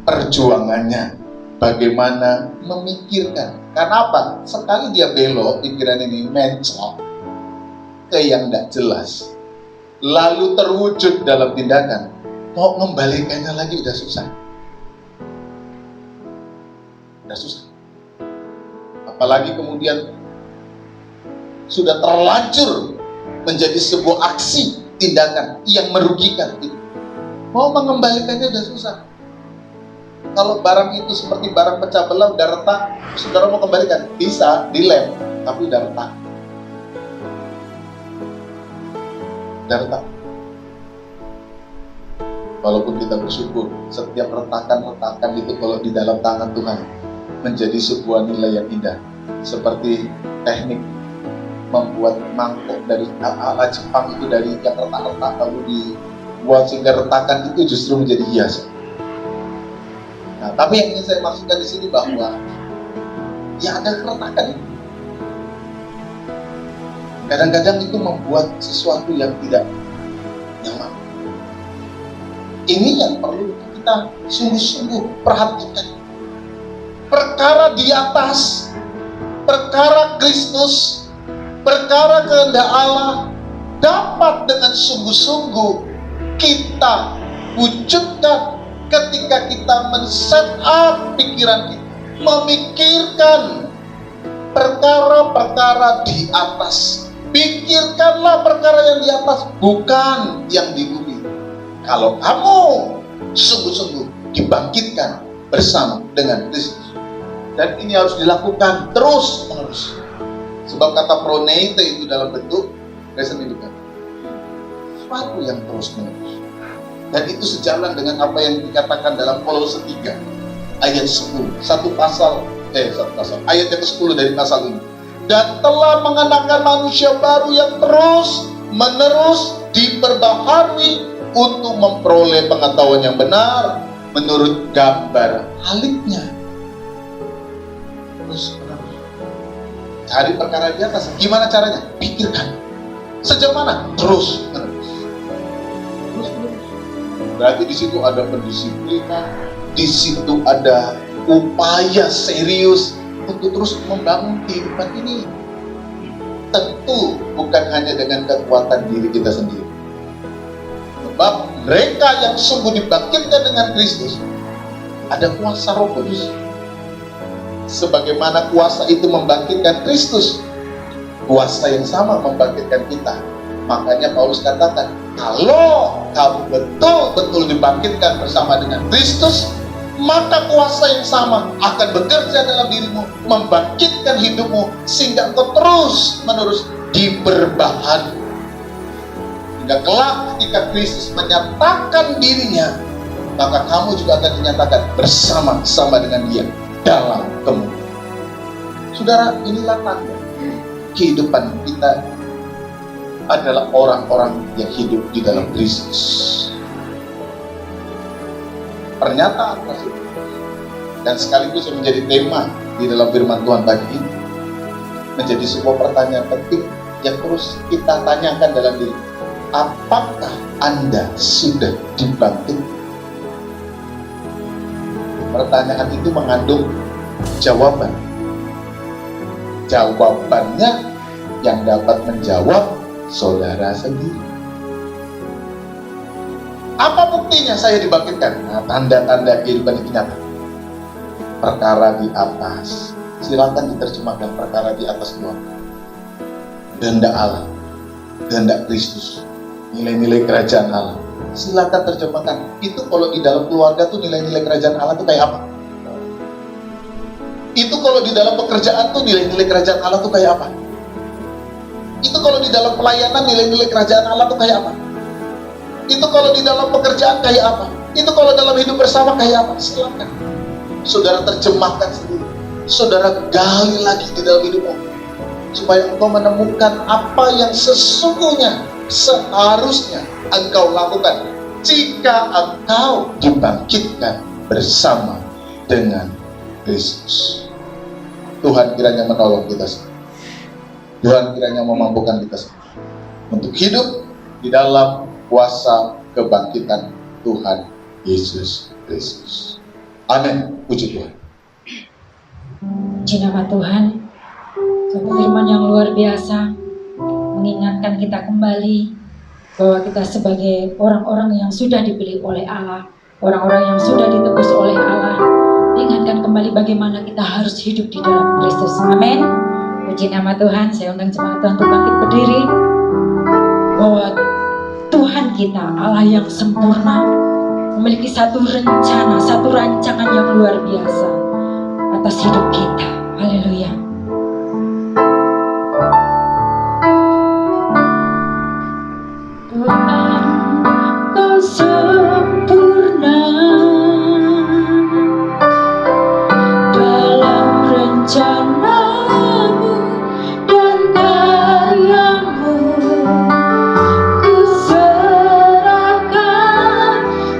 perjuangannya bagaimana memikirkan. Karena apa? Sekali dia belok pikiran ini mencok ke yang tidak jelas, lalu terwujud dalam tindakan, mau mengembalikannya lagi udah susah. Udah susah. Apalagi kemudian sudah terlanjur menjadi sebuah aksi tindakan yang merugikan. Mau mengembalikannya udah susah. Kalau barang itu seperti barang pecah belah, udah retak, saudara mau kembalikan, bisa, dilem, tapi udah retak. Udah retak. Walaupun kita bersyukur, setiap retakan-retakan itu kalau di dalam tangan Tuhan menjadi sebuah nilai yang indah. Seperti teknik membuat mangkok dari ala Jepang itu, dari yang retak-retak lalu dibuat sehingga retakan itu justru menjadi hias. Nah, tapi yang ingin saya maksudkan di sini bahwa ya ada keretakan itu. Kadang-kadang itu membuat sesuatu yang tidak nyaman. Ini yang perlu kita sungguh-sungguh perhatikan. Perkara di atas, perkara Kristus, perkara kehendak Allah dapat dengan sungguh-sungguh kita wujudkan ketika kita men-set up pikiran kita, memikirkan perkara-perkara di atas. Pikirkanlah perkara yang di atas, bukan yang di bumi. Kalau kamu sungguh-sungguh dibangkitkan bersama dengan Kristus. Dan ini harus dilakukan terus-menerus. Sebab kata proneite itu dalam bentuk present indicator, sesuatu yang terus-menerus. Dan itu sejalan dengan apa yang dikatakan dalam Kolose 3 ayat 10, ayat yang ke-10 dari pasal ini. Dan telah mengenakan manusia baru yang terus-menerus diperbaharui untuk memperoleh pengetahuan yang benar menurut gambar haliknya. Terus-menerus cari perkara di atas. Gimana caranya? Pikirkan. Sejauh mana? Terus-menerus. Berarti di situ ada pendisiplinan, di situ ada upaya serius untuk terus membangun kehidupan ini. Tentu bukan hanya dengan kekuatan diri kita sendiri. Sebab mereka yang sungguh dibangkitkan dengan Kristus, ada kuasa Roh Kudus. Sebagaimana kuasa itu membangkitkan Kristus, kuasa yang sama membangkitkan kita. Makanya Paulus katakan, kalau kamu betul-betul dibangkitkan bersama dengan Kristus, maka kuasa yang sama akan bekerja dalam dirimu, membangkitkan hidupmu, sehingga engkau terus-menerus diperbaharui. Hingga kelak ketika Kristus menyatakan dirinya, maka kamu juga akan dinyatakan bersama-sama dengan Dia dalam kemuliaan. Saudara, inilah tanda kehidupan kita adalah orang-orang yang hidup di dalam Kristus. Pernyataan tersebut dan sekaligus yang menjadi tema di dalam firman Tuhan pagi ini menjadi sebuah pertanyaan penting yang terus kita tanyakan dalam diri. Apakah Anda sudah dibangkitkan? Pertanyaan itu mengandung jawaban. Jawabannya yang dapat menjawab saudara sendiri. Apa buktinya saya dibangkitkan? Nah, tanda-tanda kehidupan itu nyata. Perkara di atas. Silakan diterjemahkan perkara di atas doang. Kehendak Allah, kehendak Kristus, nilai-nilai kerajaan Allah. Silakan terjemahkan. Itu kalau di dalam keluarga tuh nilai-nilai kerajaan Allah tuh kayak apa? Itu kalau di dalam pekerjaan tuh nilai-nilai kerajaan Allah tuh kayak apa? Itu kalau di dalam pelayanan nilai-nilai kerajaan Allah tuh kayak apa? Itu kalau di dalam pekerjaan kayak apa? Itu kalau dalam hidup bersama kayak apa? Silakan saudara terjemahkan sendiri. Saudara gali lagi di dalam hidupmu, supaya engkau menemukan apa yang sesungguhnya seharusnya engkau lakukan jika engkau dibangkitkan bersama dengan Kristus. Tuhan kiranya menolong kita semua. Tuhan kiranya memampukan kita semua untuk hidup di dalam kuasa kebangkitan Tuhan Yesus Kristus. Amin. Puji Tuhan. Puji nama Tuhan. Satu firman yang luar biasa mengingatkan kita kembali bahwa kita sebagai orang-orang yang sudah dipilih oleh Allah, orang-orang yang sudah ditebus oleh Allah, diingatkan kembali bagaimana kita harus hidup di dalam Kristus. Amin. Puji nama Tuhan. Saya undang jemaat Tuhan untuk bangkit berdiri, bahwa Tuhan kita Allah yang sempurna, memiliki satu rencana, satu rancangan yang luar biasa atas hidup kita. Haleluya. Tuhan, Kau sempurna dalam rencana-Mu dan karya-Mu. Ku serahkan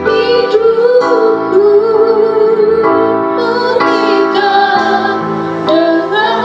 hidupku, mengikat dengan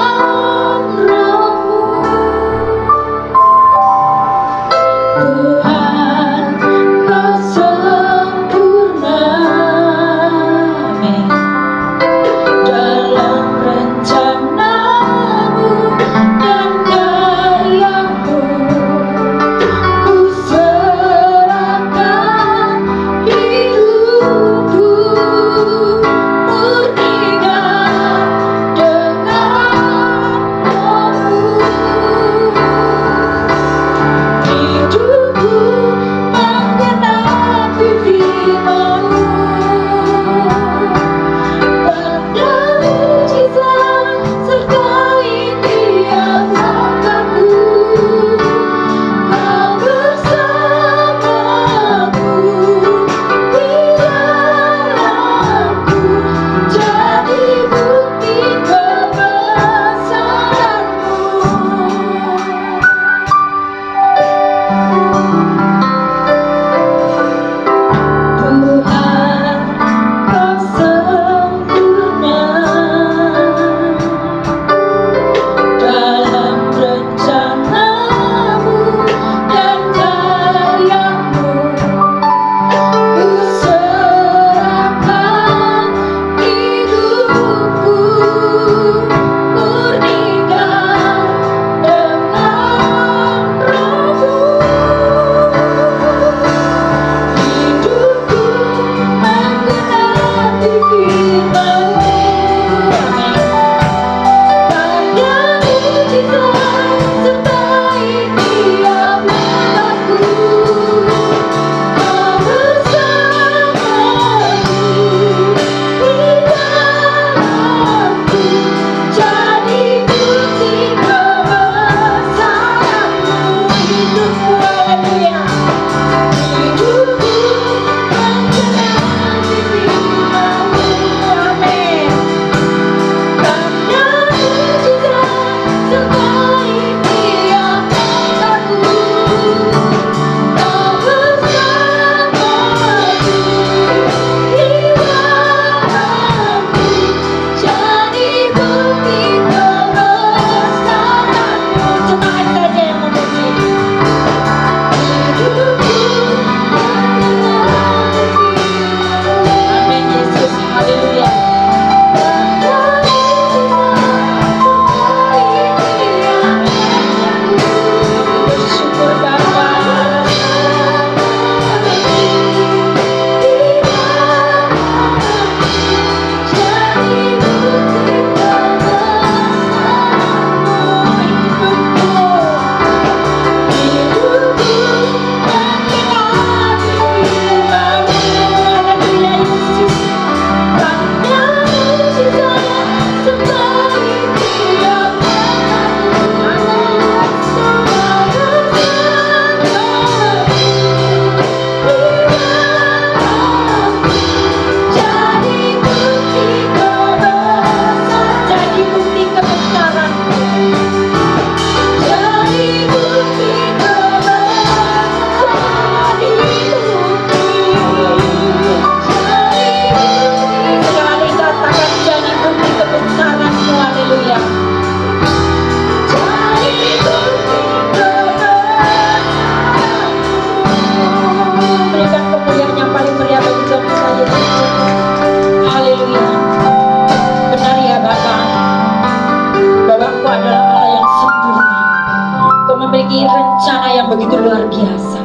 memiliki rencana yang begitu luar biasa,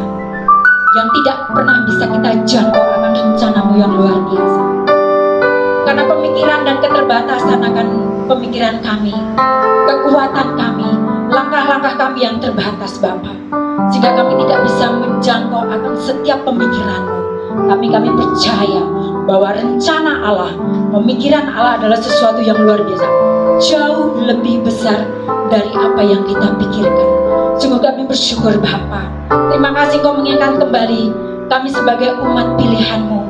yang tidak pernah bisa kita jangkau akan rencanamu yang luar biasa. Karena pemikiran dan keterbatasan akan pemikiran kami, kekuatan kami, langkah-langkah kami yang terbatas Bapa, sehingga kami tidak bisa menjangkau akan setiap pemikiran-Mu. Tapi kami percaya bahwa rencana Allah, pemikiran Allah adalah sesuatu yang luar biasa, jauh lebih besar dari apa yang kita pikirkan. Sungguh kami bersyukur Bapa. Terima kasih Kau mengingatkan kembali kami sebagai umat pilihan-Mu,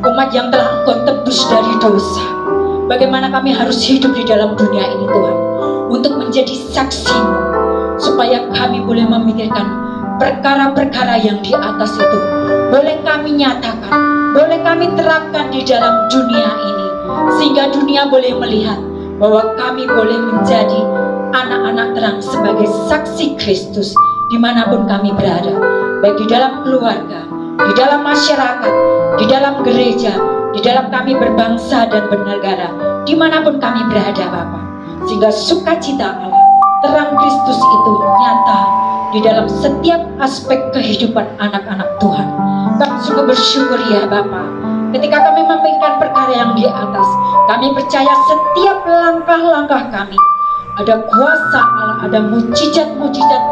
umat yang telah Engkau tebus dari dosa. Bagaimana kami harus hidup di dalam dunia ini Tuhan, untuk menjadi saksi-Mu, supaya kami boleh memikirkan perkara-perkara yang di atas itu. Boleh kami nyatakan, boleh kami terapkan di dalam dunia ini, sehingga dunia boleh melihat bahwa kami boleh menjadi anak-anak terang sebagai saksi Kristus dimanapun kami berada, baik di dalam keluarga, di dalam masyarakat, di dalam gereja, di dalam kami berbangsa dan bernegara, dimanapun kami berada Bapa, sehingga sukacita Allah, terang Kristus itu nyata di dalam setiap aspek kehidupan anak-anak Tuhan. Kami sungguh bersyukur ya Bapa, ketika kami memikirkan perkara yang di atas, kami percaya setiap langkah-langkah kami ada kuasa Allah, ada mujizat-mujizat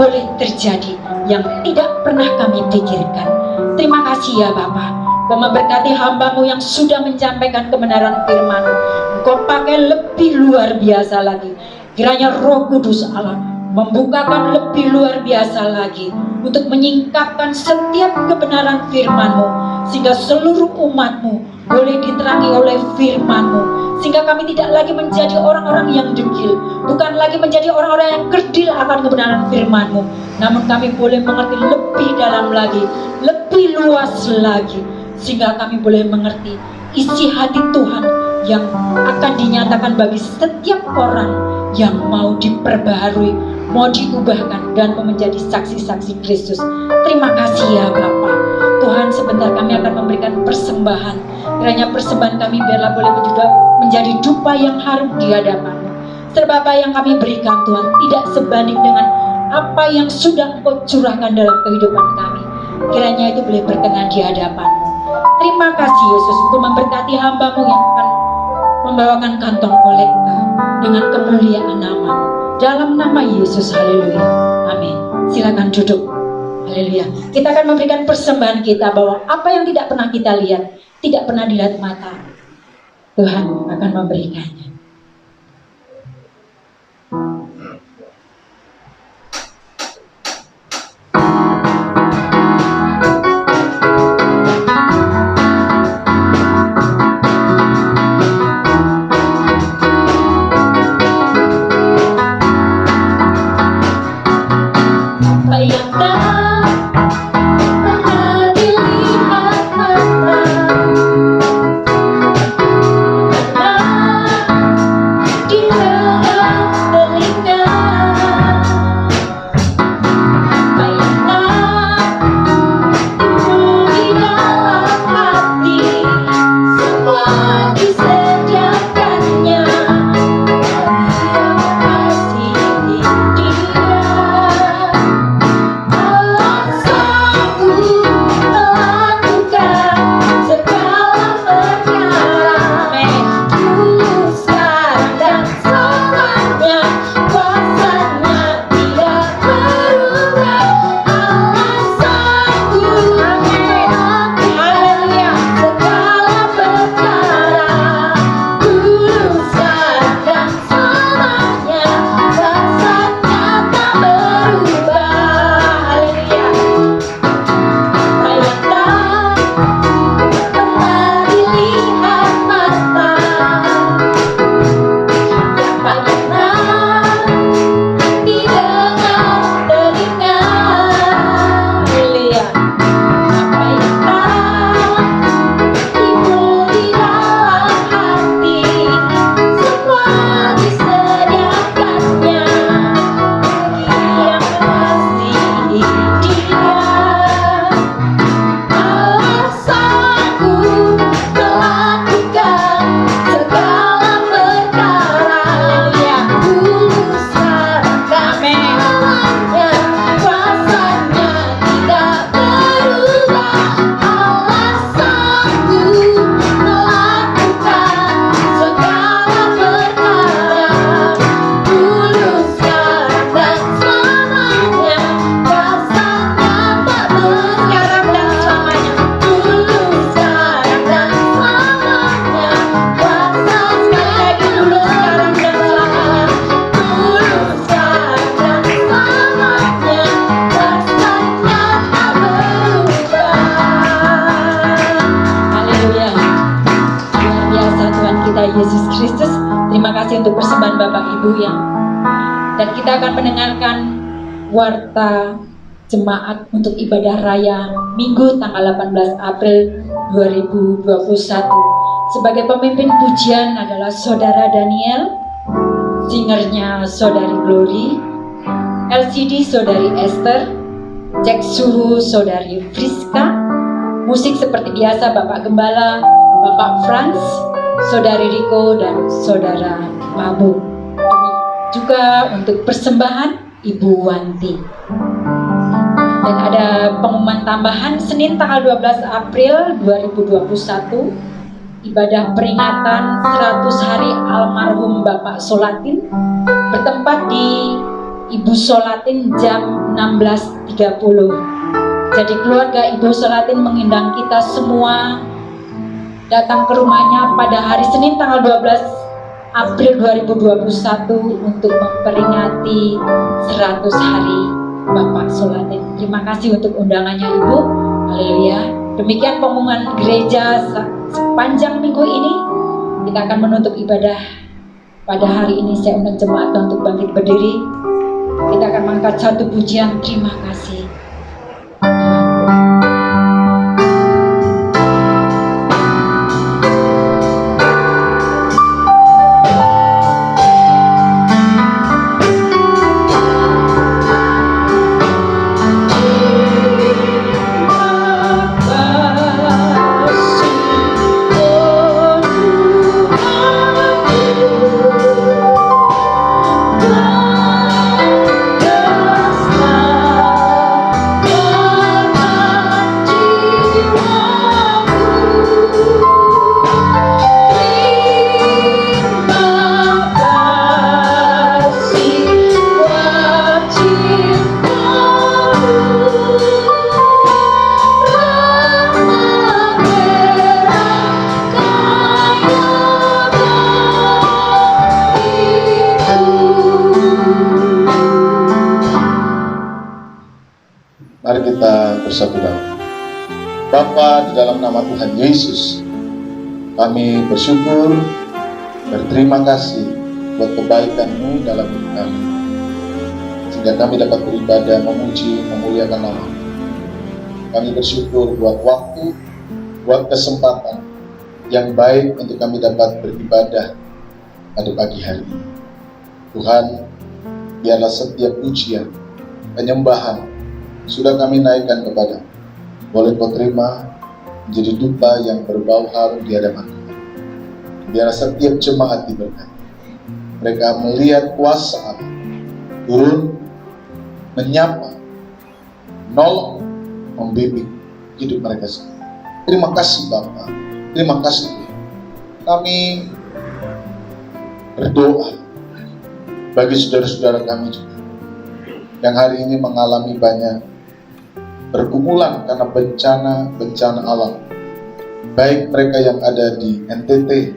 boleh terjadi yang tidak pernah kami pikirkan. Terima kasih ya Bapa, Kau memberkati hamba-Mu yang sudah menyampaikan kebenaran firman-Mu. Kau pakai lebih luar biasa lagi. Kiranya Roh Kudus Allah membukakan lebih luar biasa lagi untuk menyingkapkan setiap kebenaran firman-Mu, sehingga seluruh umat-Mu boleh diterangi oleh firman-Mu, sehingga kami tidak lagi menjadi orang-orang yang degil, bukan lagi menjadi orang-orang yang kerdil akan kebenaran firman-Mu, namun kami boleh mengerti lebih dalam lagi, lebih luas lagi, sehingga kami boleh mengerti isi hati Tuhan yang akan dinyatakan bagi setiap orang yang mau diperbaharui, mau diubahkan dan mau menjadi saksi-saksi Kristus. Terima kasih ya Bapa. Tuhan, sebentar kami akan memberikan persembahan. Kiranya persembahan kami biarlah boleh juga menjadi dupa yang harum di hadapan-Mu. Serba apa yang kami berikan Tuhan tidak sebanding dengan apa yang sudah Engkau curahkan dalam kehidupan kami. Kiranya itu boleh berkenan di hadapan-Mu. Terima kasih Yesus untuk memberkati hamba-Mu yang akan membawakan kantong kolekta dengan kemuliaan nama-Mu. Dalam nama Yesus, haleluya, amin. Silakan duduk, haleluya. Kita akan memberikan persembahan kita, bahwa apa yang tidak pernah kita lihat, tidak pernah dilihat mata, Tuhan akan memberikannya. Bapak Ibu yang, dan kita akan mendengarkan warta jemaat untuk ibadah raya Minggu tanggal 18 April 2021. Sebagai pemimpin pujian adalah Saudara Daniel, singernya Saudari Glory, LCD Saudari Esther, cek suhu Saudari Friska, musik seperti biasa Bapak Gembala, Bapak Franz, Saudari Riko, dan Saudara Mabu. Juga untuk persembahan Ibu Wanti. Dan ada pengumuman tambahan, Senin tanggal 12 April 2021, ibadah peringatan 100 hari almarhum Bapak Solatin bertempat di Ibu Solatin jam 16.30. Jadi keluarga Ibu Solatin mengundang kita semua datang ke rumahnya pada hari Senin tanggal 12 April 2021 untuk memperingati 100 hari Bapak Solatin. Terima kasih untuk undangannya Ibu. Haleluya. Demikian pengumuman gereja sepanjang minggu ini. Kita akan menutup ibadah pada hari ini. Saya undang jemaat untuk bangkit berdiri. Kita akan mengangkat satu pujian terima kasih. Mari kita bersatu dalam. Bapa, di dalam nama Tuhan Yesus, kami bersyukur, berterima kasih buat kebaikan-Mu dalam hidup kami, sehingga kami dapat beribadah, memuji, memuliakan nama. Kami bersyukur buat waktu, buat kesempatan yang baik untuk kami dapat beribadah pada pagi hari ini. Tuhan, biarlah setiap pujian, penyembahan sudah kami naikkan kepada, boleh Kau terima menjadi dupa yang berbau harum di hadapan Tuhan. Biar setiap jemaat diberkati. Mereka melihat kuasa Allah turun, menyapa, menolong, membimbing hidup mereka sendiri. Terima kasih Bapa, terima kasih Tuhan. Kami berdoa bagi saudara-saudara kami juga yang hari ini mengalami banyak pergumulan karena bencana alam, baik mereka yang ada di NTT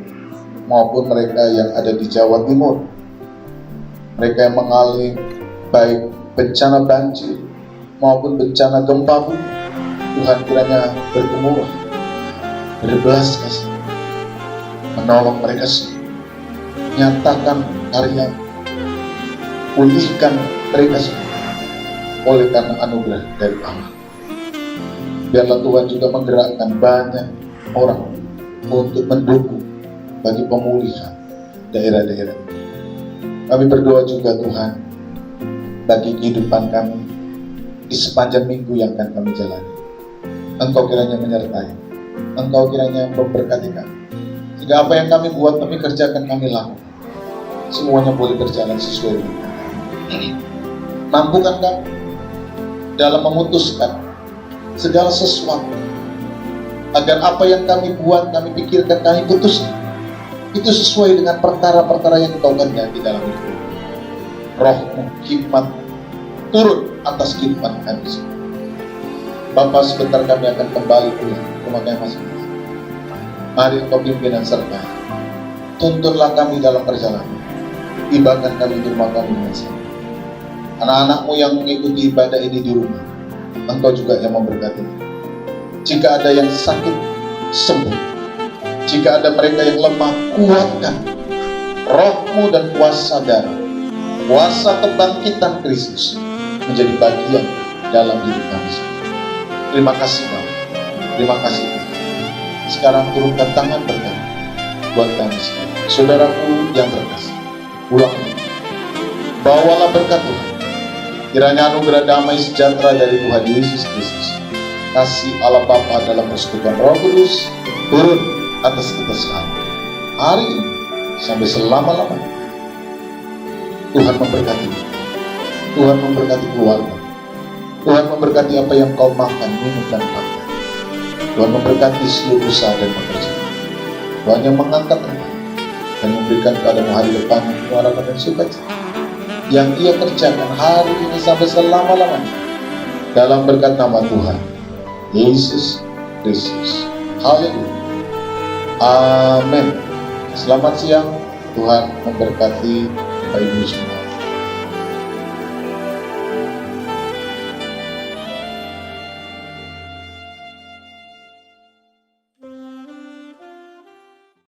maupun mereka yang ada di Jawa Timur, mereka yang mengalami baik bencana banjir maupun bencana gempa bumi. Tuhan kiranya bergemurah, berbelas kasih, menolong mereka semua, nyatakan karya, pulihkan mereka semua oleh karena anugerah dari Allah. Biarlah Tuhan juga menggerakkan banyak orang untuk mendukung bagi pemulihan daerah-daerah. Kami berdoa juga Tuhan bagi kehidupan kami di sepanjang minggu yang akan kami jalani. Engkau kiranya menyertai, Engkau kiranya memberkati kami, sehingga apa yang kami buat, kami kerjakan, kami lakukan, semuanya boleh berjalan sesuai dengan kami. Mampukan kami dalam memutuskan segala sesuatu, agar apa yang kami buat, kami pikirkan, kami putuskan, itu sesuai dengan perkara-perkara yang Kau kehendaki dalam hidup. Roh-Mu, hikmat turun atas kehidupan kami semua. Bapa, sebentar kami akan kembali pulang ke rumah kami masing-masing. Mari Engkau pimpin dan sertai. Tuntunlah kami dalam perjalanan. Tibakan kami di rumah kami masing-masing. Anak-anak-Mu yang mengikuti ibadah ini di rumah, Engkau juga yang memberkati. Jika ada yang sakit, sembuh. Jika ada mereka yang lemah, kuatkan. roh-Mu dan kuasa darah, kuasa kebangkitan Kristus menjadi bagian dalam diri kami. Terima kasih Bapak, terima kasih Tuhan. Sekarang turunkan tangan berkat buat kami sekalian. Saudaraku yang terkasih, ulang bawalah berkat Tuhan. Kiranya anugerah damai sejahtera dari Tuhan Yesus Kristus, kasih Allah Bapa dalam persekutuan Roh Kudus turun atas kita sekarang, hari ini sampai selama-lamanya. Tuhan memberkati, Tuhan memberkati keluarga, Tuhan memberkati apa yang kau makan, minum, dan pakai. Tuhan memberkati seluruh usaha dan pekerjaan. Tuhan yang mengangkat engkau dan memberikan padamu hari depan yang harapan dan sukacita yang ia kerjakan hari ini sampai selama-lamanya, dalam berkat nama Tuhan Yesus Kristus. Haleluya. Amin. Selamat siang. Tuhan memberkati Bapak Ibu semua.